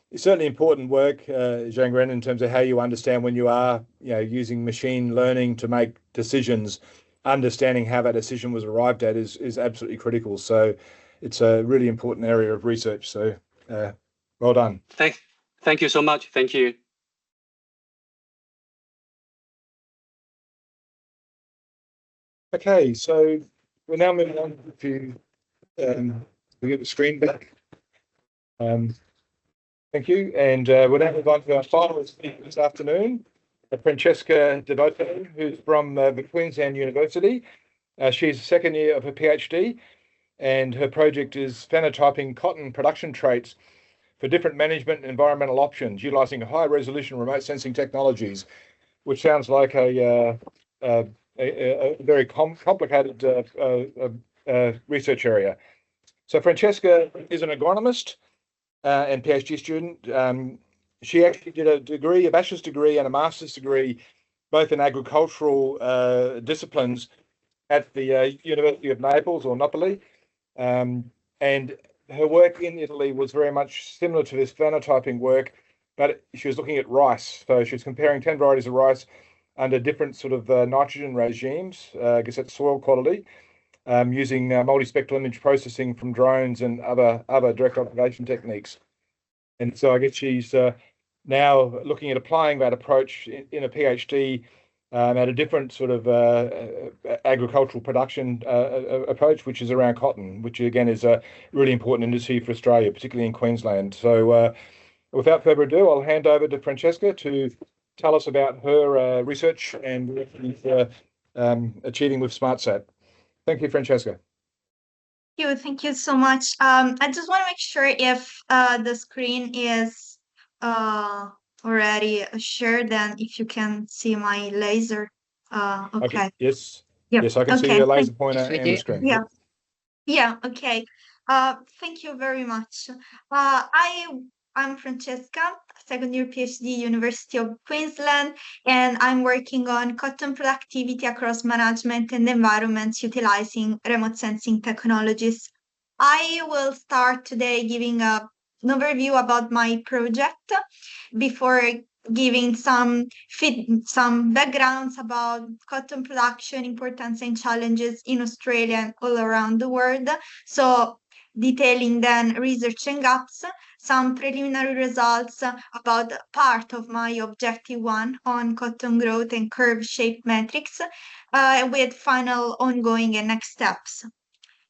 it's certainly important work, Xiongren, in terms of how you understand when you are using machine learning to make decisions. Understanding how that decision was arrived at is absolutely critical. So it's a really important area of research. So well done. Thank you so much. Thank you. Okay, so we're now moving on to we get the screen back. Thank you, and we'll now move on to our final speaker this afternoon, Francesca Devoto, who's from the Queensland University. She's the second year of her PhD, and her project is phenotyping cotton production traits for different management and environmental options, utilising high-resolution remote sensing technologies, which sounds like a very complicated research area. So Francesca is an agronomist and PhD student. She actually did a bachelor's degree and a master's degree, both in agricultural disciplines at the University of Naples or Napoli. And her work in Italy was very much similar to this phenotyping work, but she was looking at rice. So she was comparing 10 varieties of rice under different sort of nitrogen regimes, I guess that's soil quality, using multispectral image processing from drones and other direct observation techniques. And so I guess she's now looking at applying that approach in a PhD at a different sort of agricultural production approach, which is around cotton, which again is a really important industry for Australia, particularly in Queensland. So without further ado, I'll hand over to Francesca to tell us about her research and what she's achieving with SmartSat. Thank you, Francesca. Thank you so much. I just want to make sure if the screen is already shared, then if you can see my laser. Okay. Yes. Yep. Yes, I can see your laser pointer and the screen. Yeah. Yeah. Okay. Thank you very much. I'm Francesca, second year PhD, University of Queensland, and I'm working on cotton productivity across management and environments utilizing remote sensing technologies. I will start today giving an overview about my project before giving some backgrounds about cotton production, importance and challenges in Australia and all around the world. So detailing then research and gaps, some preliminary results about part of my objective 1 on cotton growth and curve shape metrics, with final ongoing and next steps.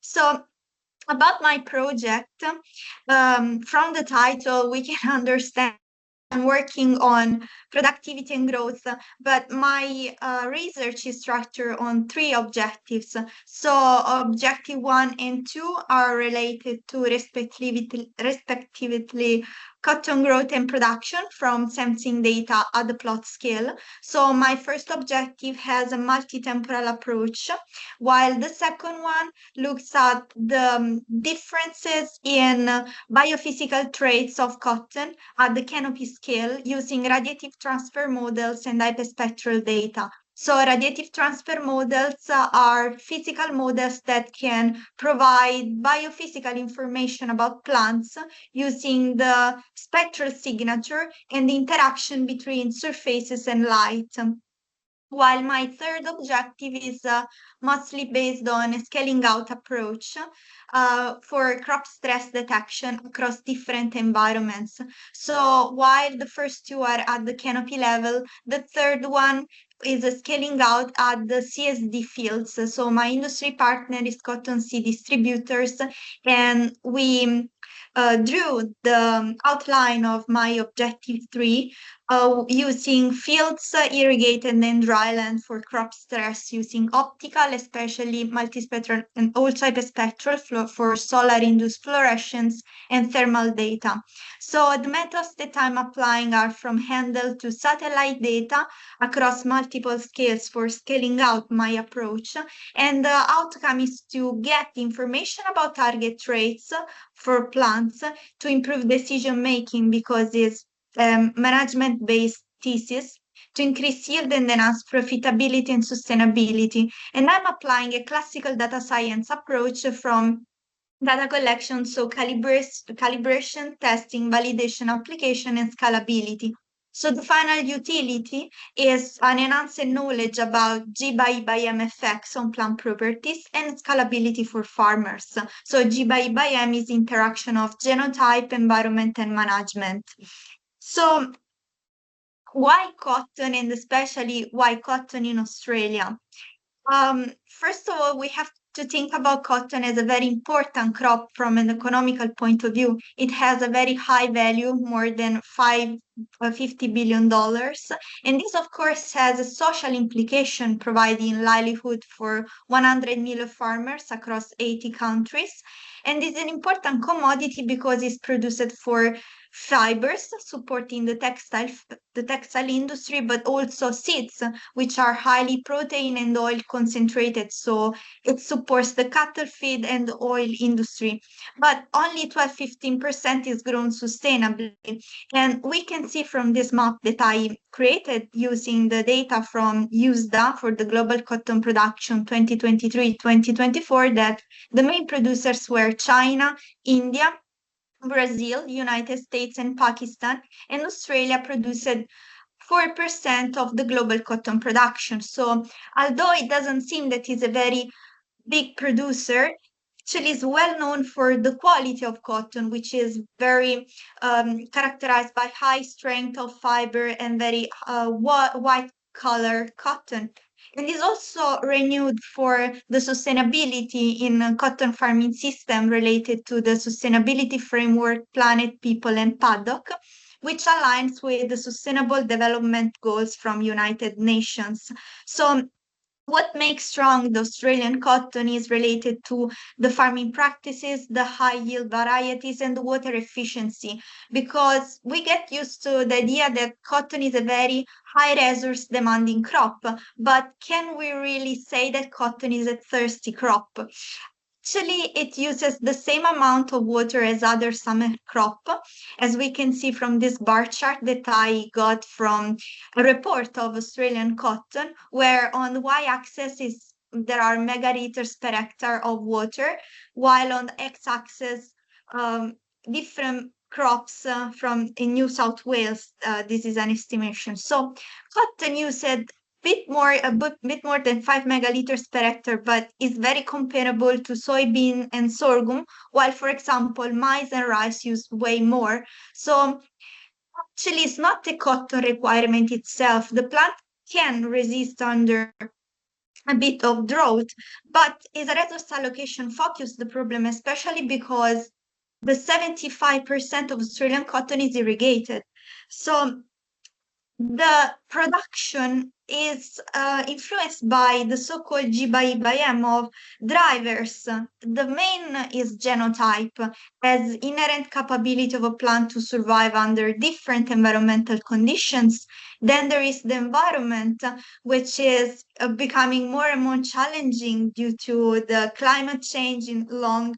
So about my project, from the title, we can understand I'm working on productivity and growth, but my research is structured on 3 objectives. So objective 1 and 2 are related to respectively cotton growth and production from sensing data at the plot scale. So my first objective has a multi-temporal approach, while the second one looks at the differences in biophysical traits of cotton at the canopy scale using radiative transfer models and hyperspectral data. So radiative transfer models are physical models that can provide biophysical information about plants using the spectral signature and the interaction between surfaces and light. While my third objective is mostly based on a scaling out approach for crop stress detection across different environments. So while the first 2 are at the canopy level, the third one is scaling out at the CSD fields. So my industry partner is Cotton Seed Distributors, and we drew the outline of my objective 3 using fields irrigated and dryland for crop stress using optical, especially multispectral and also hyperspectral for solar-induced fluorescence and thermal data. So the methods that I'm applying are from handle to satellite data across multiple scales for scaling out my approach. And the outcome is to get information about target traits for plants to improve decision-making, because it's management-based thesis to increase yield and enhance profitability and sustainability. And I'm applying a classical data science approach from data collection, so calibration, testing, validation, application, and scalability. So the final utility is an enhanced knowledge about G/E/M effects on plant properties and scalability for farmers. So G/E/M is interaction of genotype, environment, and management. So why cotton, and especially why cotton in Australia? First of all, we have to think about cotton as a very important crop from an economical point of view. It has a very high value, more than $50 billion. And this, of course, has a social implication, providing livelihood for 100 million farmers across 80 countries. And it's an important commodity because it's produced for fibers supporting the textile industry, but also seeds, which are highly protein and oil concentrated. So it supports the cattle feed and oil industry. But only 12-15% is grown sustainably. And we can see from this map that I created using the data from USDA for the global cotton production 2023-2024 that the main producers were China, India, Brazil, United States, and Pakistan, and Australia produced 4% of the global cotton production. So although it doesn't seem that it's a very big producer, actually is well known for the quality of cotton, which is very characterized by high strength of fiber and very white color cotton. And is also renewed for the sustainability in cotton farming system related to the sustainability framework, planet, people, and paddock, which aligns with the sustainable development goals from United Nations. So what makes strong the Australian cotton is related to the farming practices, the high yield varieties, and the water efficiency, because we get used to the idea that cotton is a very high resource demanding crop, but can we really say that cotton is a thirsty crop? Actually, it uses the same amount of water as other summer crop, as we can see from this bar chart that I got from a report of Australian cotton, where on the y-axis there are megaliters per hectare of water, while on the x-axis different crops from in New South Wales. This is an estimation. So cotton used bit more than 5 megaliters per hectare, but is very comparable to soybean and sorghum, while, for example, maize and rice use way more. So actually, it's not the cotton requirement itself. The plant can resist under a bit of drought, but is a resource allocation focus the problem, especially because the 75% of Australian cotton is irrigated. So the production is influenced by the so-called G by E by M of drivers. The main is genotype, as inherent capability of a plant to survive under different environmental conditions. Then there is the environment, which is becoming more and more challenging due to the climate change in long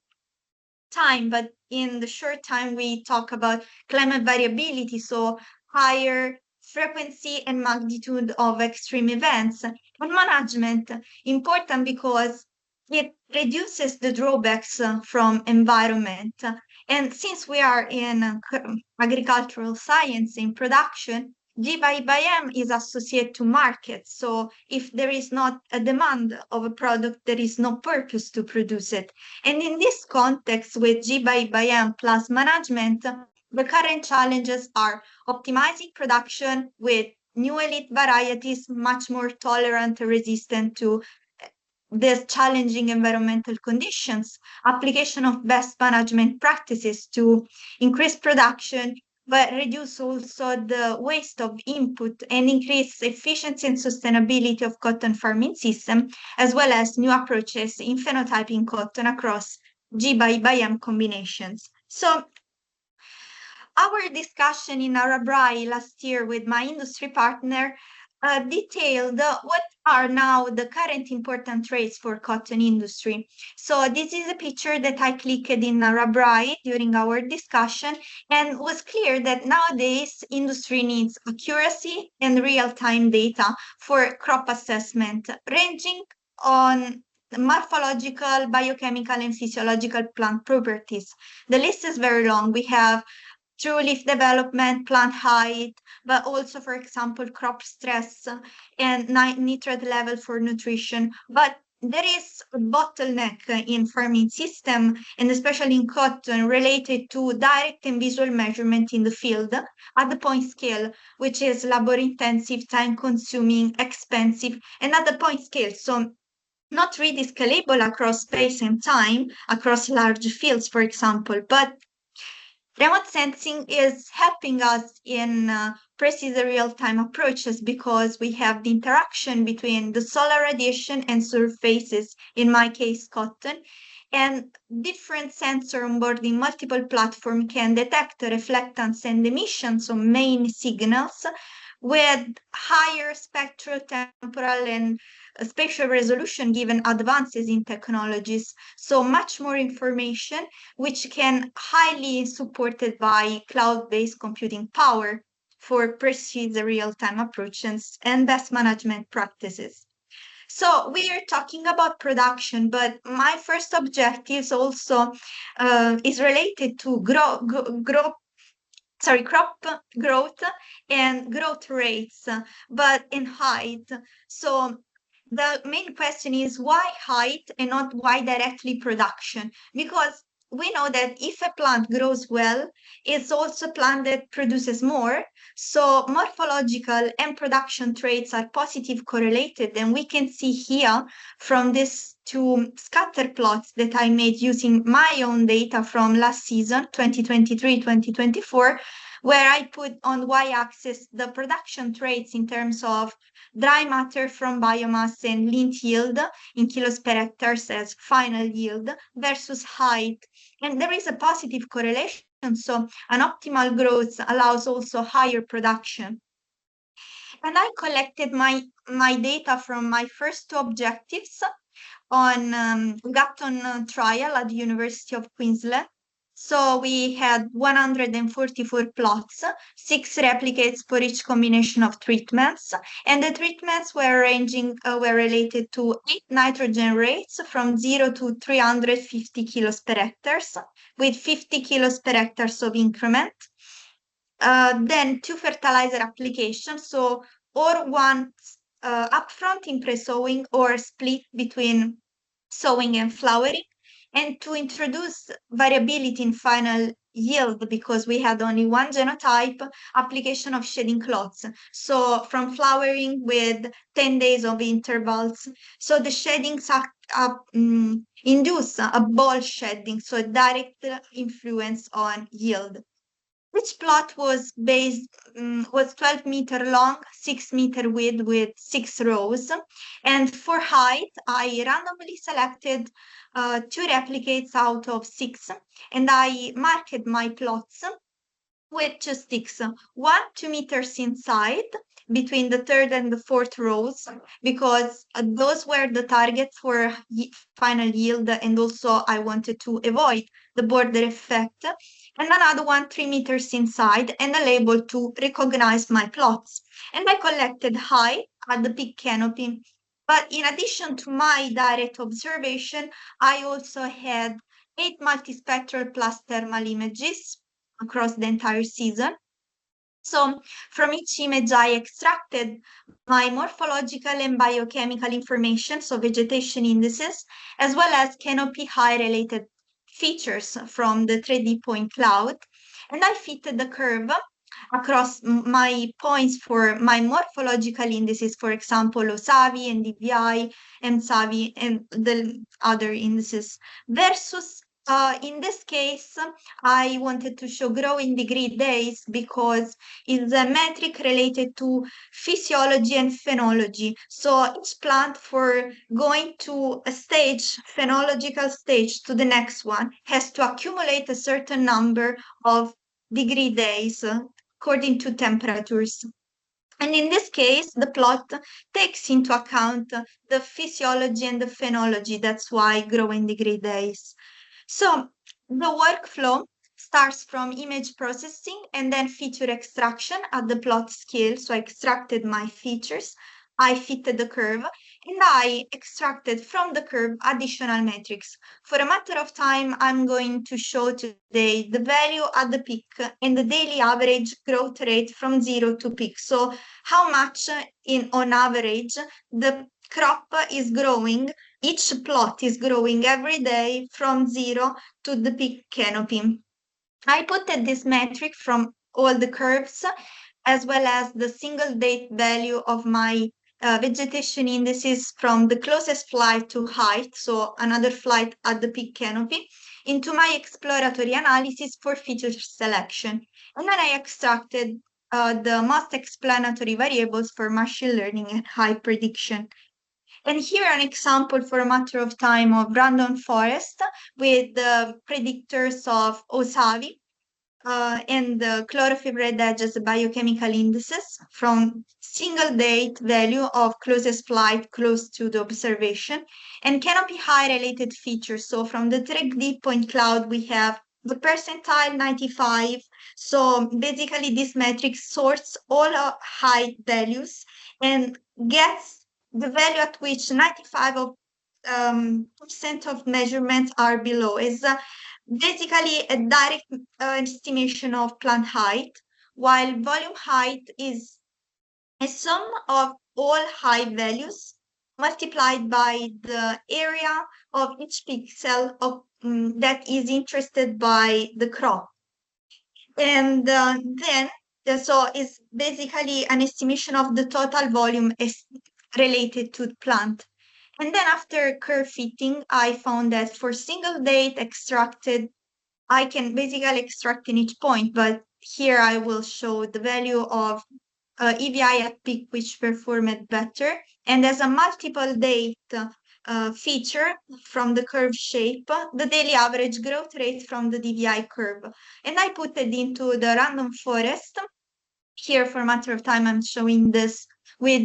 time. But in the short time, we talk about climate variability, so higher frequency and magnitude of extreme events. And management, important because it reduces the drawbacks from environment. And since we are in agricultural science, in production, G by M is associated to markets. So if there is not a demand of a product, there is no purpose to produce it. And in this context, with G by M plus management, the current challenges are optimizing production with new elite varieties, much more tolerant and resistant to these challenging environmental conditions, application of best management practices to increase production, but reduce also the waste of input and increase efficiency and sustainability of cotton farming system, as well as new approaches in phenotyping cotton across G by M combinations. So our discussion in Arabrai last year with my industry partner detailed what are now the current important traits for cotton industry. So this is a picture that I clicked in Arabrai during our discussion, and was clear that nowadays industry needs accuracy and real-time data for crop assessment, ranging on morphological, biochemical, and physiological plant properties. The list is very long. We have true leaf development, plant height, but also, for example, crop stress and nitrate level for nutrition. But there is a bottleneck in farming system, and especially in cotton, related to direct and visual measurement in the field at the point scale, which is labor-intensive, time-consuming, expensive, and at the point scale. So not really scalable across space and time, across large fields, for example, but remote sensing is helping us in precise real-time approaches, because we have the interaction between the solar radiation and surfaces, in my case, cotton, and different sensors on board the multiple platform can detect reflectance and emissions, so main signals, with higher spectral, temporal, and spatial resolution given advances in technologies. So much more information, which can highly supported by cloud-based computing power for precise real-time approaches and best management practices. So we are talking about production, but my first objective also is related to crop growth and growth rates, but in height. So the main question is why height and not why directly production? Because we know that if a plant grows well, it's also a plant that produces more. So morphological and production traits are positive correlated. And we can see here from these two scatter plots that I made using my own data from last season, 2023-2024, where I put on y-axis the production traits in terms of dry matter from biomass and lint yield in kilos per hectare as final yield versus height. And there is a positive correlation. So an optimal growth allows also higher production. And I collected my data from my first two objectives on Gatton trial at the University of Queensland. So we had 144 plots, 6 replicates for each combination of treatments, and the treatments were related to 8 nitrogen rates from 0 to 350 kilos per hectare, with 50 kilos per hectare of increment. Then 2 fertilizer applications, so or 1 upfront in pre-sowing or split between sowing and flowering, and to introduce variability in final yield because we had only one genotype, application of shedding cloths. So from flowering with 10 days of intervals. So the sheddings induce a ball shedding, so a direct influence on yield. Each plot was 12 meter long, 6 meter width with 6 rows. And for height, I randomly selected 2 replicates out of 6, and I marked my plots with 2 sticks, 1 2 meters inside between the 3rd and the 4th rows, because those were the targets for final yield, and also I wanted to avoid the border effect, and another one 3 meters inside, and a label to recognize my plots. And I collected height at the peak canopy. But in addition to my direct observation, I also had 8 multispectral plus thermal images across the entire season. So from each image, I extracted my morphological and biochemical information, so vegetation indices, as well as canopy height related features from the 3D point cloud. And I fitted the curve across my points for my morphological indices, for example, OSAVI and DVI, MSAVI, and the other indices, versus in this case, I wanted to show growing degree days because it's a metric related to physiology and phenology. So each plant, for going to a stage, phenological stage, to the next one, has to accumulate a certain number of degree days according to temperatures. And in this case, the plot takes into account the physiology and the phenology. That's why growing degree days. So the workflow starts from image processing and then feature extraction at the plot scale. So I extracted my features, I fitted the curve, and I extracted from the curve additional metrics. For a matter of time, I'm going to show today the value at the peak and the daily average growth rate from 0 to peak. So how much on average the crop is growing. Each plot is growing every day from 0 to the peak canopy. I put this metric from all the curves, as well as the single date value of my vegetation indices from the closest flight to height, so another flight at the peak canopy, into my exploratory analysis for feature selection. And then I extracted the most explanatory variables for machine learning and height prediction. And here an example for a matter of time of random forest with the predictors of OSAVI and the chlorophyll red edge as biochemical indices from single date value of closest flight close to the observation, and canopy height related features. So from the 3D point cloud, we have the percentile 95. So basically this metric sorts all height values and gets the value at which 95% of measurements are below. Is basically a direct estimation of plant height, while volume height is a sum of all height values multiplied by the area of each pixel of, that is interested by the crop. And then, so it's basically an estimation of the total volume is related to the plant. And then after curve fitting, I found that for single date extracted, I can basically extract in each point, but here I will show the value of EVI at peak, which performed better. And as a multiple date feature from the curve shape, the daily average growth rate from the DVI curve. And I put it into the random forest. Here, for a matter of time, I'm showing this with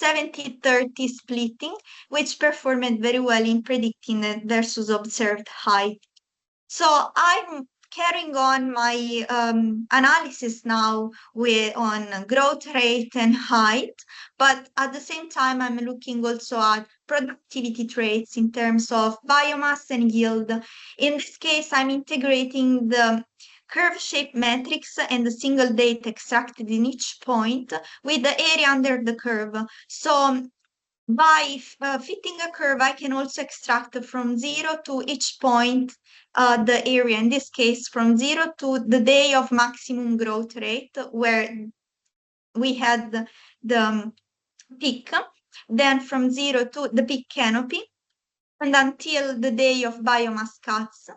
70-30 splitting, which performed very well in predicting it versus observed height. So I'm carrying on my analysis now on growth rate and height, but at the same time, I'm looking also at productivity traits in terms of biomass and yield. In this case, I'm integrating the curve shape matrix and a single date extracted in each point with the area under the curve. So by fitting a curve, I can also extract from 0 to each point the area. In this case, from 0 to the day of maximum growth rate, where we had the peak, then from 0 to the peak canopy, and until the day of biomass cuts,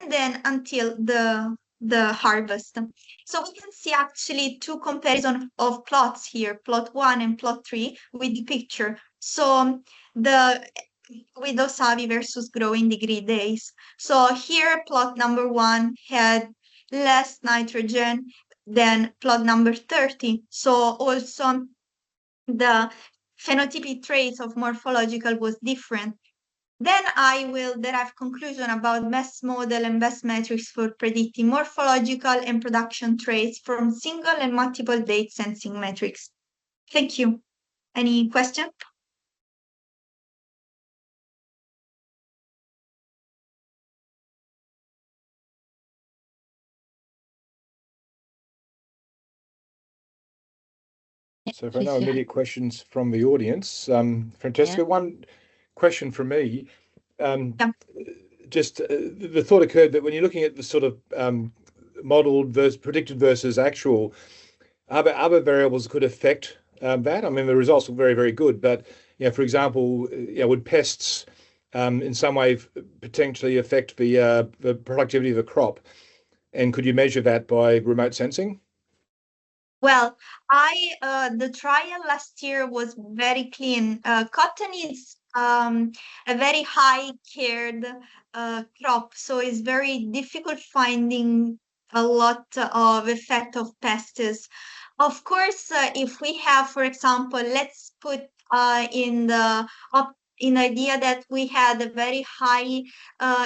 and then until the harvest. So we can see actually two comparisons of plots here, plot 1 and plot 3 with the picture. So the with Osavi versus growing degree days. So here plot number 1 had less nitrogen than plot number 30. So also the phenotypic traits of morphological was different. Then I will derive conclusion about best model and best metrics for predicting morphological and production traits from single and multiple date sensing metrics. Thank you. Any question? So if there are no immediate questions from the audience, Francesca, one question from me. Just the thought occurred that when you're looking at the sort of modeled versus predicted versus actual, other variables could affect that. I mean, the results look very, very good, but for example, would pests in some way potentially affect the productivity of the crop, and could you measure that by remote sensing? Well, the trial last year was very clean. Cotton is a very high cared crop, so it's very difficult finding a lot of effect of pests. Of course, if we have, for example, let's put in the idea that we had a very high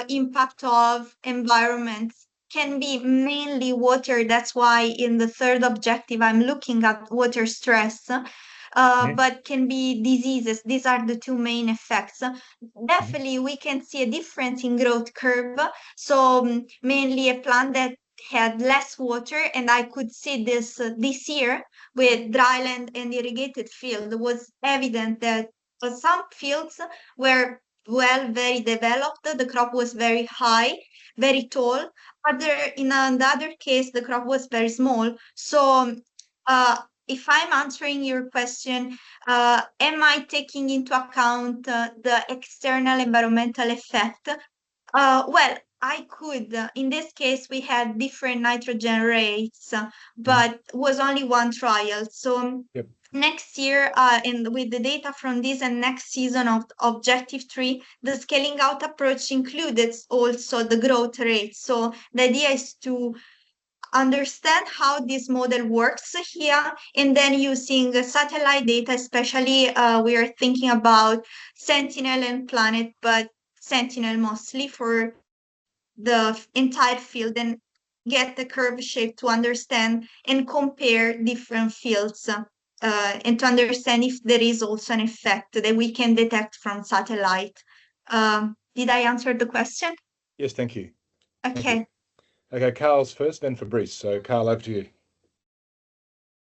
impact of environment, can be mainly water. That's why in the third objective, I'm looking at water stress, but can be diseases. These are the two main effects. Definitely, we can see a difference in growth curve. So mainly a plant that had less water, and I could see this this year with dryland and irrigated field. It was evident that some fields were very developed. The crop was very high, very tall. In another case, the crop was very small. So if I'm answering your question, am I taking into account the external environmental effect? Well, I could. In this case, we had different nitrogen rates, but was only one trial. So next year, and with the data from this and next season of Objective 3, the scaling out approach included also the growth rate. So the idea is to understand how this model works here, and then using satellite data, especially we are thinking about Sentinel and Planet, but Sentinel mostly for the entire field, and get the curve shape to understand and compare different fields and to understand if there is also an effect that we can detect from satellite. Did I answer the question? Yes, thank you. Okay. Thank you. Okay, Carl's first, then Fabrice. So Carl, over to you.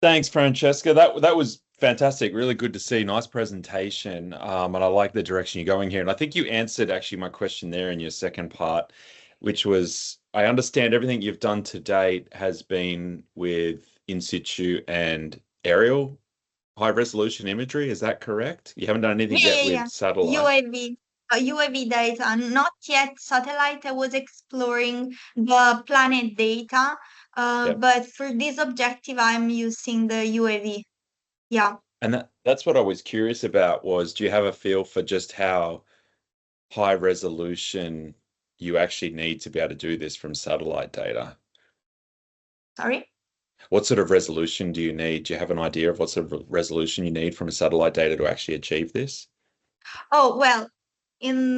Thanks, Francesca. That was fantastic. Really good to see. Nice presentation. And I like the direction you're going here. And I think you answered actually my question there in your second part, which was, I understand everything you've done to date has been with in situ and aerial high resolution imagery. Is that correct? You haven't done anything yet with satellite? UAV data, not yet satellite. I was exploring the planet data, but for this objective, I'm using the UAV. Yeah. And that's what I was curious about was, do you have a feel for just how high resolution you actually need to be able to do this from satellite data? Sorry? What sort of resolution do you need? Do you have an idea of what sort of resolution you need from a satellite data to actually achieve this? Oh, well, in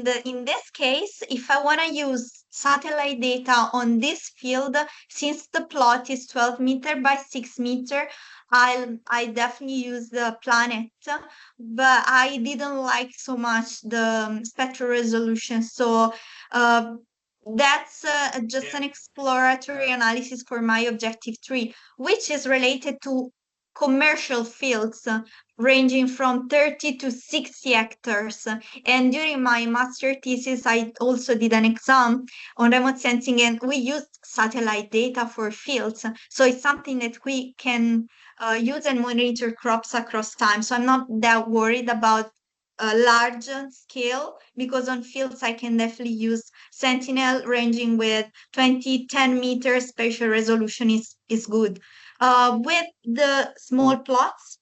this case, if I want to use satellite data on this field, since the plot is 12 meter by 6 meter, I definitely use the Planet, but I didn't like so much the spectral resolution. So that's just an exploratory analysis for my objective 3, which is related to commercial fields ranging from 30 to 60 hectares. And during my master thesis, I also did an exam on remote sensing, and we used satellite data for fields. So it's something that we can use and monitor crops across time. So I'm not that worried about a large scale, because on fields I can definitely use Sentinel ranging with 10 meters spatial resolution is good. With the small plots,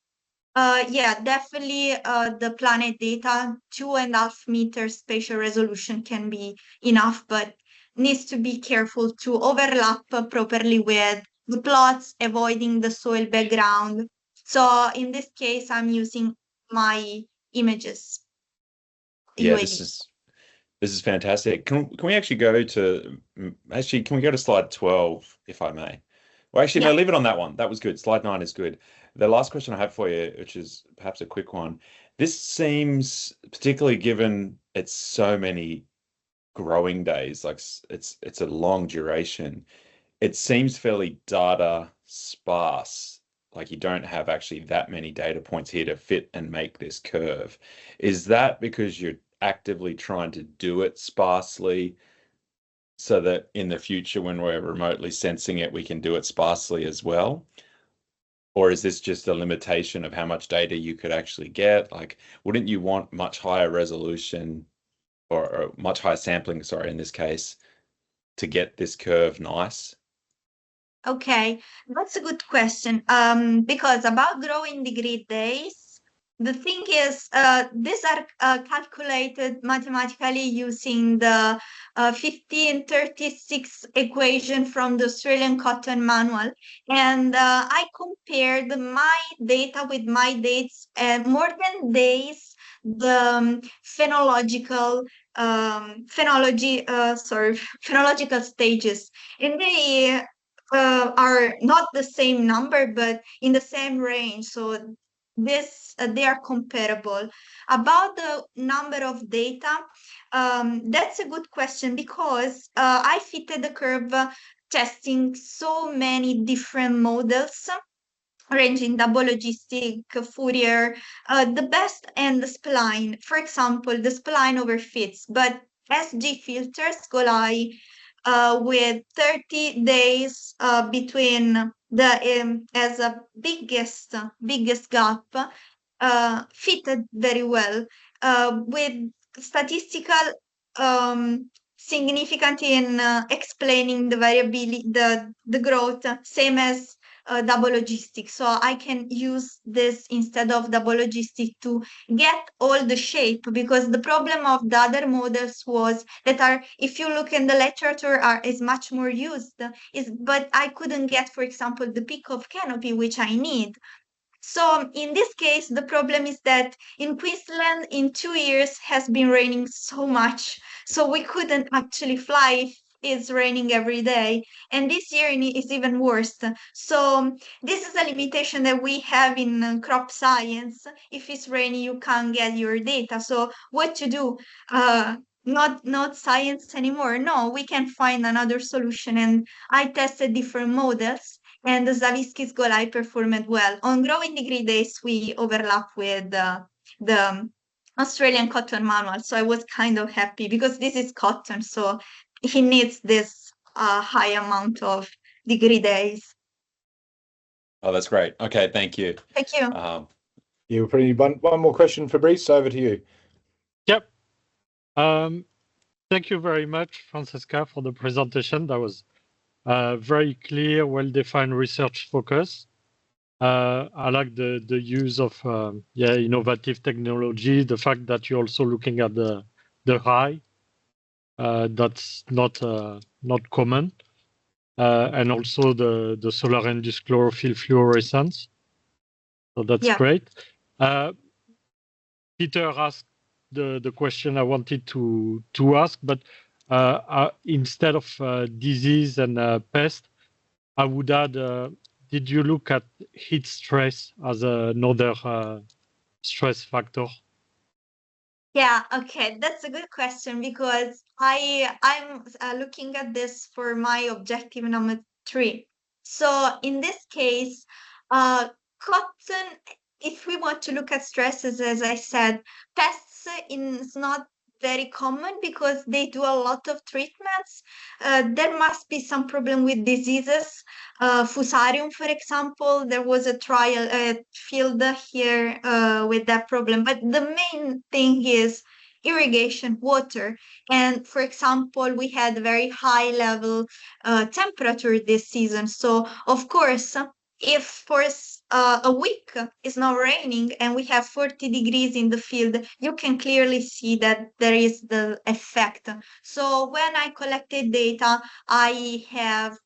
yeah, definitely the planet data, 2.5 meters spatial resolution can be enough, but needs to be careful to overlap properly with the plots, avoiding the soil background. So in this case, I'm using my images. Yeah, UAD. this is fantastic. Can we actually go to can we go to slide 12, if I may? Well, actually, no, leave it on that one. That was good. Slide 9 is good. The last question I have for you, which is perhaps a quick one. This seems, particularly given it's so many growing days, like it's a long duration, it seems fairly data sparse. Like you don't have actually that many data points here to fit and make this curve. Is that because you're actively trying to do it sparsely so that in the future when we're remotely sensing it, we can do it sparsely as well? Or is this just a limitation of how much data you could actually get? Like, wouldn't you want much higher resolution or much higher sampling, sorry, in this case, to get this curve nice? Okay, that's a good question. Because about growing degree days, the thing is, these are calculated mathematically using the 1536 equation from the Australian Cotton Manual. And I compared my data with my dates, more than days, the phenological stages. And they are not the same number, but in the same range. So this they are comparable. About the number of data, that's a good question, because I fitted the curve testing so many different models ranging double logistic, Fourier, the best, and the spline. For example, the spline overfits, but SG filters go with 30 days between the as a biggest gap, fitted very well with statistical significant in explaining the variability, the growth, same as double logistic. So I can use this instead of double logistic to get all the shape, because the problem of the other models was that are, if you look in the literature, is much more used, but I couldn't get, for example, the peak of canopy, which I need. So in this case, the problem is that in Queensland, in 2 years, has been raining so much, so we couldn't actually fly if it's raining every day. And this year is even worse. So this is a limitation that we have in crop science. If it's rainy, you can't get your data. So what to do? Not science anymore. No, we can find another solution. And I tested different models, and the Zavisky's Golai performed well. On growing degree days, we overlap with the Australian Cotton Manual. So I was kind of happy, because this is cotton, so he needs this high amount of degree days. Oh, that's great. Okay, thank you. Thank you. You put in one more question, Fabrice, over to you. Yep. Thank you very much, Francesca, for the presentation. That was very clear, well-defined research focus. I like the use of innovative technology. The fact that you're also looking at the high, that's not common, and also the solar induced chlorophyll fluorescence. So that's great. Peter asked the question I wanted to ask, but instead of disease and pest, I would add, did you look at heat stress as another stress factor? Yeah, okay, that's a good question because I'm looking at this for my objective number 3. So in this case, cotton, if we want to look at stresses, as I said, pests is not very common because they do a lot of treatments. There must be some problem with diseases. Fusarium, for example, there was a trial field here with that problem. But the main thing is irrigation, water. And for example, we had very high level temperature this season. So of course, if for a week it's not raining and we have 40 degrees in the field, you can clearly see that there is the effect. So when I collected data, I have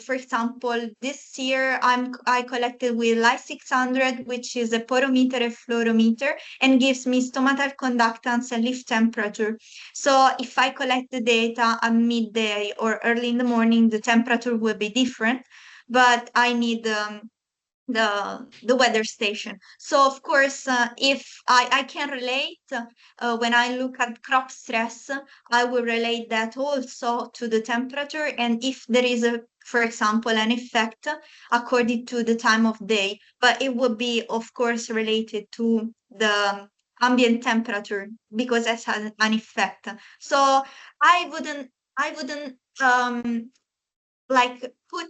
for example, this year I collected with Li 600, which is a porometer and fluorometer, and gives me stomatal conductance and leaf temperature. So if I collect the data at midday or early in the morning, the temperature will be different, but I need the weather station. So of course, if I can relate, when I look at crop stress, I will relate that also to the temperature, and if there is for example, an effect according to the time of day, but it would be of course related to the ambient temperature because that has an effect. So I wouldn't like put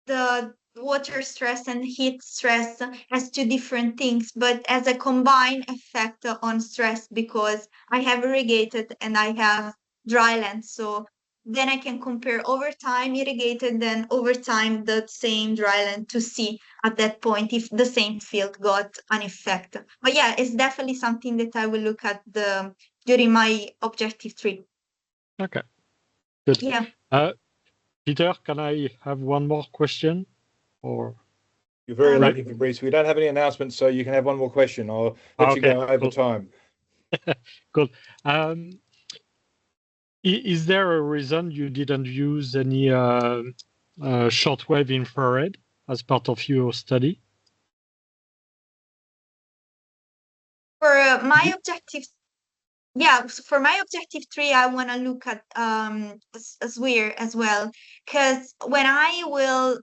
the water stress and heat stress as two different things, but as a combined effect on stress because I have irrigated and I have dryland. So then I can compare over time irrigated and over time the same dryland to see at that point if the same field got an effect. But yeah, it's definitely something that I will look at during my objective 3. Okay, good. Yeah. Peter, can I have one more question? Or you're very lucky, Fabrice. We don't have any announcements, so you can have one more question. I'll let you go over time. Cool. Is there a reason you didn't use any shortwave infrared as part of your study? For my objective, yeah, for my objective 3, I want to look at SWIR as well, because when I will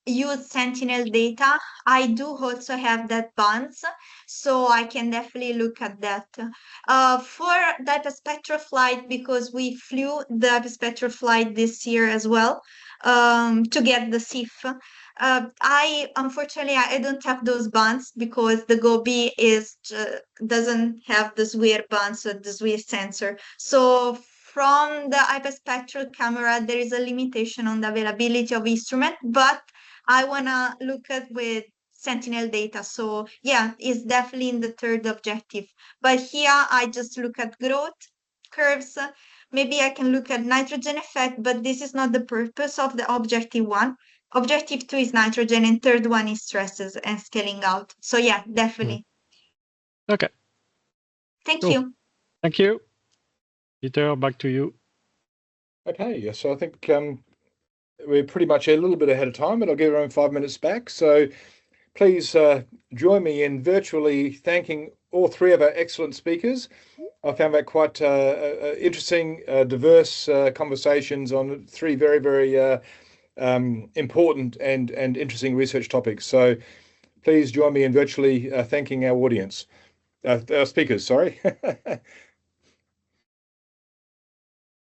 use Sentinel data, I do also have that bands, so I can definitely look at that. For data spectral flight, because we flew the spectral flight this year as well, to get the CIF. Unfortunately I don't have those bands because the GoBee doesn't have the SWIR bands or the SWIR sensor. So from the hyperspectral camera, there is a limitation on the availability of instrument, but I want to look at with Sentinel data. So yeah, it's definitely in the 3rd objective. But here I just look at growth curves. Maybe I can look at nitrogen effect, but this is not the purpose of the objective 1. Objective 2 is nitrogen, and 3rd one is stresses and scaling out. So yeah, definitely. Okay. Thank you. Thank you. Peter, back to you. Okay, yes, so I think we're pretty much a little bit ahead of time, but I'll give everyone 5 minutes back. So please join me in virtually thanking all 3 of our excellent speakers. I found that quite interesting, diverse conversations on 3 very, very important and interesting research topics. So please join me in virtually thanking our audience, our speakers, sorry.